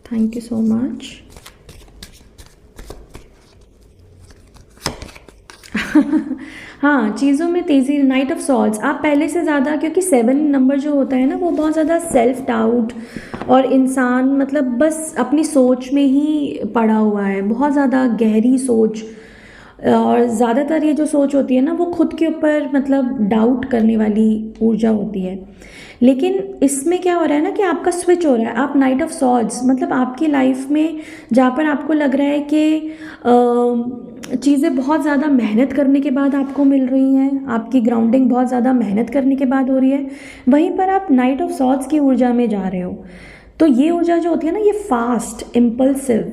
Thank you so much. हाँ, चीज़ों में तेज़ी, नाइट ऑफ सॉल्ट्स। आप पहले से ज़्यादा, क्योंकि 7 नंबर जो होता है ना वो बहुत ज़्यादा सेल्फ डाउट, और इंसान मतलब बस अपनी सोच में ही पड़ा हुआ है, बहुत ज़्यादा गहरी सोच। और ज़्यादातर ये जो सोच होती है ना वो खुद के ऊपर मतलब डाउट करने वाली ऊर्जा होती है। लेकिन इसमें क्या हो रहा है ना कि आपका स्विच हो रहा है, आप नाइट ऑफ सॉर्ड्स, मतलब आपकी लाइफ में जहाँ पर आपको लग रहा है कि चीज़ें बहुत ज़्यादा मेहनत करने के बाद आपको मिल रही हैं, आपकी ग्राउंडिंग बहुत ज़्यादा मेहनत करने के बाद हो रही है, वहीं पर आप नाइट ऑफ सॉर्ड्स की ऊर्जा में जा रहे हो। तो ये ऊर्जा जो होती है ना, ये फास्ट, इम्पल्सिव,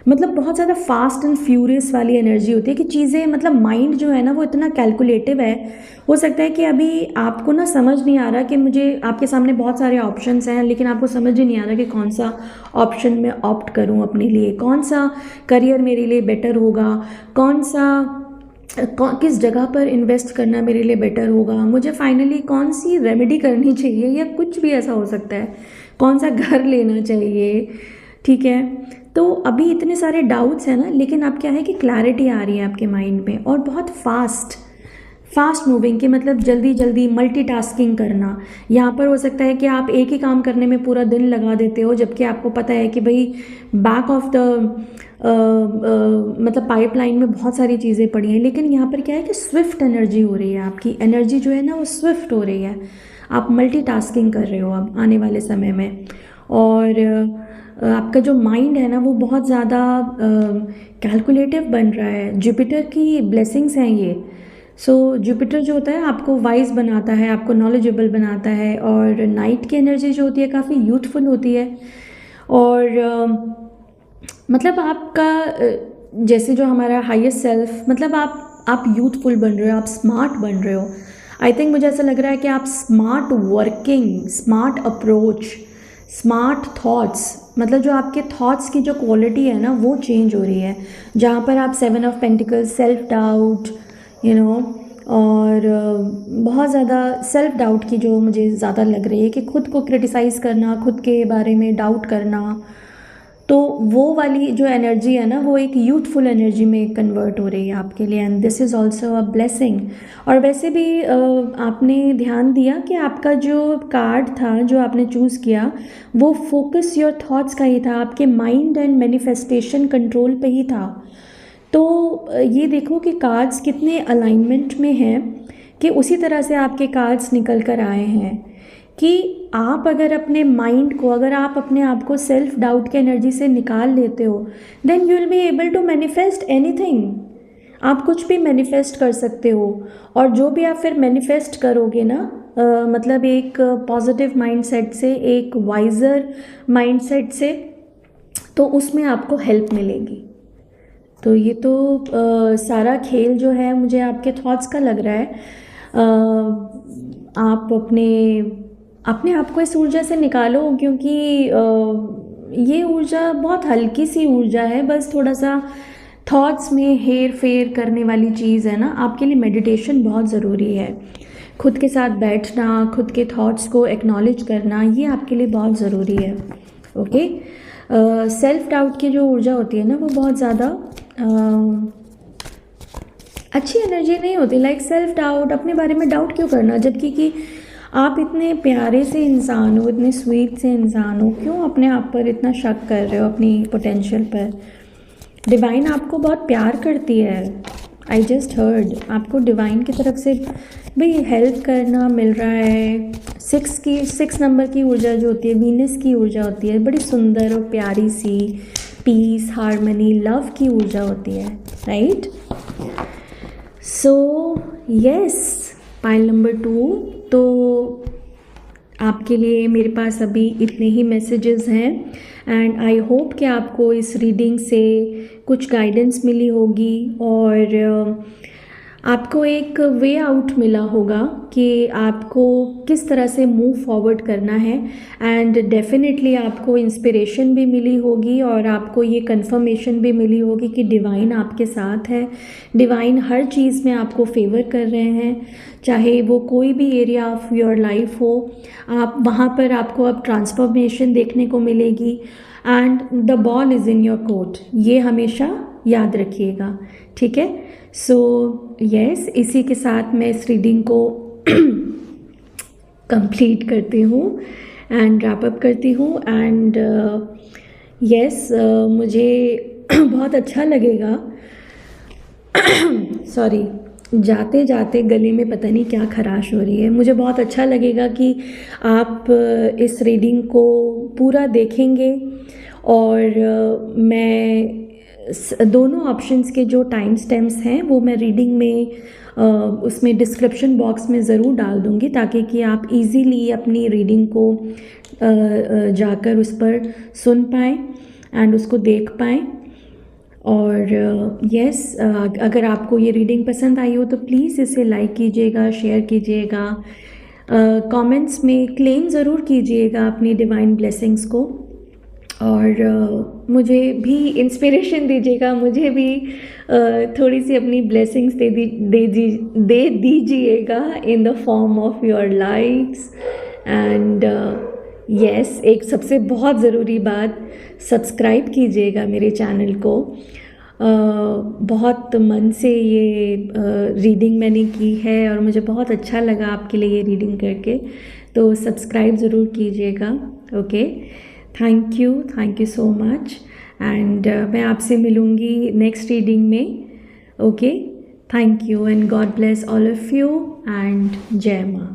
मतलब बहुत ज़्यादा फास्ट एंड फ्यूरियस वाली एनर्जी होती है कि चीज़ें, मतलब माइंड जो है ना वो इतना कैलकुलेटिव है। हो सकता है कि अभी आपको ना समझ नहीं आ रहा कि मुझे, आपके सामने बहुत सारे ऑप्शंस हैं लेकिन आपको समझ ही नहीं आ रहा कि कौन सा ऑप्शन मैं ऑप्ट करूं अपने लिए, कौन सा करियर मेरे लिए बेटर होगा, कौन सा किस जगह पर इन्वेस्ट करना मेरे लिए बेटर होगा, मुझे फाइनली कौन सी रेमेडी करनी चाहिए, या कुछ भी ऐसा हो सकता है, कौन सा घर लेना चाहिए। ठीक है, तो अभी इतने सारे डाउट्स हैं ना, लेकिन अब क्या है कि क्लैरिटी आ रही है आपके माइंड में, और बहुत फास्ट मूविंग के, मतलब जल्दी जल्दी मल्टीटास्किंग करना। यहाँ पर हो सकता है कि आप एक ही काम करने में पूरा दिन लगा देते हो, जबकि आपको पता है कि भाई बैक ऑफ द मतलब पाइपलाइन में बहुत सारी चीज़ें पड़ी हैं, लेकिन यहाँ पर क्या है कि स्विफ्ट एनर्जी हो रही है, आपकी एनर्जी जो है ना वो स्विफ्ट हो रही है, आप मल्टीटास्किंग कर रहे हो अब आने वाले समय में। और आपका जो माइंड है ना वो बहुत ज़्यादा कैलकुलेटिव बन रहा है। जुपिटर की ब्लेसिंग्स हैं ये। सो जुपिटर जो होता है आपको वाइज बनाता है, आपको नॉलेजेबल बनाता है, और नाइट की एनर्जी जो होती है काफ़ी यूथफुल होती है, और मतलब आपका जैसे जो हमारा हाईएस्ट सेल्फ, मतलब आप यूथफुल बन रहे हो, आप स्मार्ट बन रहे हो। आई थिंक मुझे ऐसा लग रहा है कि आप smart working, smart approach, smart thoughts, मतलब जो आपके थॉट्स की जो क्वालिटी है ना वो चेंज हो रही है, जहाँ पर आप 7 of pentacles, self doubt, you know, और बहुत ज़्यादा सेल्फ डाउट की जो मुझे ज़्यादा लग रही है कि खुद को क्रिटिसाइज़ करना, खुद के बारे में डाउट करना, तो वो वाली जो एनर्जी है ना वो एक यूथफुल एनर्जी में कन्वर्ट हो रही है आपके लिए, and this is also a blessing. और वैसे भी आपने ध्यान दिया कि आपका जो कार्ड था जो आपने चूज़ किया वो फोकस योर थॉट्स का ही था, आपके माइंड एंड मैनिफेस्टेशन कंट्रोल पे ही था। तो ये देखो कि कार्ड्स कितने अलाइनमेंट में हैं कि उसी तरह से आपके कार्ड्स निकल कर आए हैं कि आप अगर अपने माइंड को, अगर आप अपने आप को सेल्फ डाउट के एनर्जी से निकाल लेते हो, then you will be able to manifest anything. आप कुछ भी मैनिफेस्ट कर सकते हो, और जो भी आप फिर मैनिफेस्ट करोगे ना, मतलब एक पॉजिटिव माइंडसेट से, एक वाइज़र माइंडसेट से, तो उसमें आपको हेल्प मिलेगी। तो ये तो सारा खेल जो है मुझे आपके थॉट्स का लग रहा है। आप अपने आप को इस ऊर्जा से निकालो, क्योंकि ये ऊर्जा बहुत हल्की सी ऊर्जा है, बस थोड़ा सा थॉट्स में हेर फेर करने वाली चीज़ है ना। आपके लिए मेडिटेशन बहुत ज़रूरी है, खुद के साथ बैठना, खुद के थॉट्स को एक्नॉलेज करना, ये आपके लिए बहुत ज़रूरी है। ओके, सेल्फ डाउट की जो ऊर्जा होती है ना, वो बहुत ज़्यादा अच्छी एनर्जी नहीं होती। लाइक सेल्फ डाउट, अपने बारे में डाउट क्यों करना, जबकि कि आप इतने प्यारे से इंसान हो, इतने स्वीट से इंसान हो, क्यों अपने आप पर इतना शक कर रहे हो, अपनी पोटेंशियल पर। डिवाइन आपको बहुत प्यार करती है। आई जस्ट हर्ड, आपको डिवाइन की तरफ से भाई हेल्प करना मिल रहा है। 6 नंबर की ऊर्जा जो होती है, वीनस की ऊर्जा होती है, बड़ी सुंदर और प्यारी सी पीस, हार्मनी, लव की ऊर्जा होती है, right. So yes, pile number 2, तो आपके लिए मेरे पास अभी इतने ही मैसेजेस हैं, एंड आई होप कि आपको इस रीडिंग से कुछ गाइडेंस मिली होगी, और आपको एक वे आउट मिला होगा कि आपको किस तरह से मूव फॉरवर्ड करना है। एंड डेफिनेटली आपको इंस्पिरेशन भी मिली होगी, और आपको ये कंफर्मेशन भी मिली होगी कि डिवाइन आपके साथ है। डिवाइन हर चीज़ में आपको फेवर कर रहे हैं, चाहे वो कोई भी एरिया ऑफ योर लाइफ हो, आप वहाँ पर आपको अब ट्रांसफॉर्मेशन देखने को मिलेगी। And the ball is in your court, ये हमेशा याद रखिएगा, ठीक है। सो यस, इसी के साथ मैं इस रीडिंग को कंप्लीट करती हूँ एंड रैप अप करती हूँ। एंड यस, मुझे बहुत अच्छा लगेगा सॉरी, जाते जाते गले में पता नहीं क्या खराश हो रही है। मुझे बहुत अच्छा लगेगा कि आप इस रीडिंग को पूरा देखेंगे, और मैं दोनों ऑप्शंस के जो टाइम स्टैम्प्स हैं वो मैं रीडिंग में उसमें डिस्क्रिप्शन बॉक्स में ज़रूर डाल दूँगी, ताकि कि आप इजीली अपनी रीडिंग को जाकर उस पर सुन पाएँ एंड उसको देख पाएँ। और यस, अगर आपको ये रीडिंग पसंद आई हो तो प्लीज़ इसे लाइक कीजिएगा, शेयर कीजिएगा, कमेंट्स में क्लेम ज़रूर कीजिएगा अपनी डिवाइन ब्लेसिंग्स को, और मुझे भी इंस्पिरेशन दीजिएगा, मुझे भी थोड़ी सी अपनी ब्लेसिंग्स दे दीजिएगा in the form of your likes. And yes, एक सबसे बहुत ज़रूरी बात, सब्सक्राइब कीजिएगा मेरे चैनल को। बहुत मन से ये रीडिंग मैंने की है, और मुझे बहुत अच्छा लगा आपके लिए ये रीडिंग करके, तो सब्सक्राइब ज़रूर कीजिएगा। Okay, thank you so much, and मैं आपसे मिलूँगी नेक्स्ट रीडिंग में। Okay, thank you and God bless all of you, and जय माँ।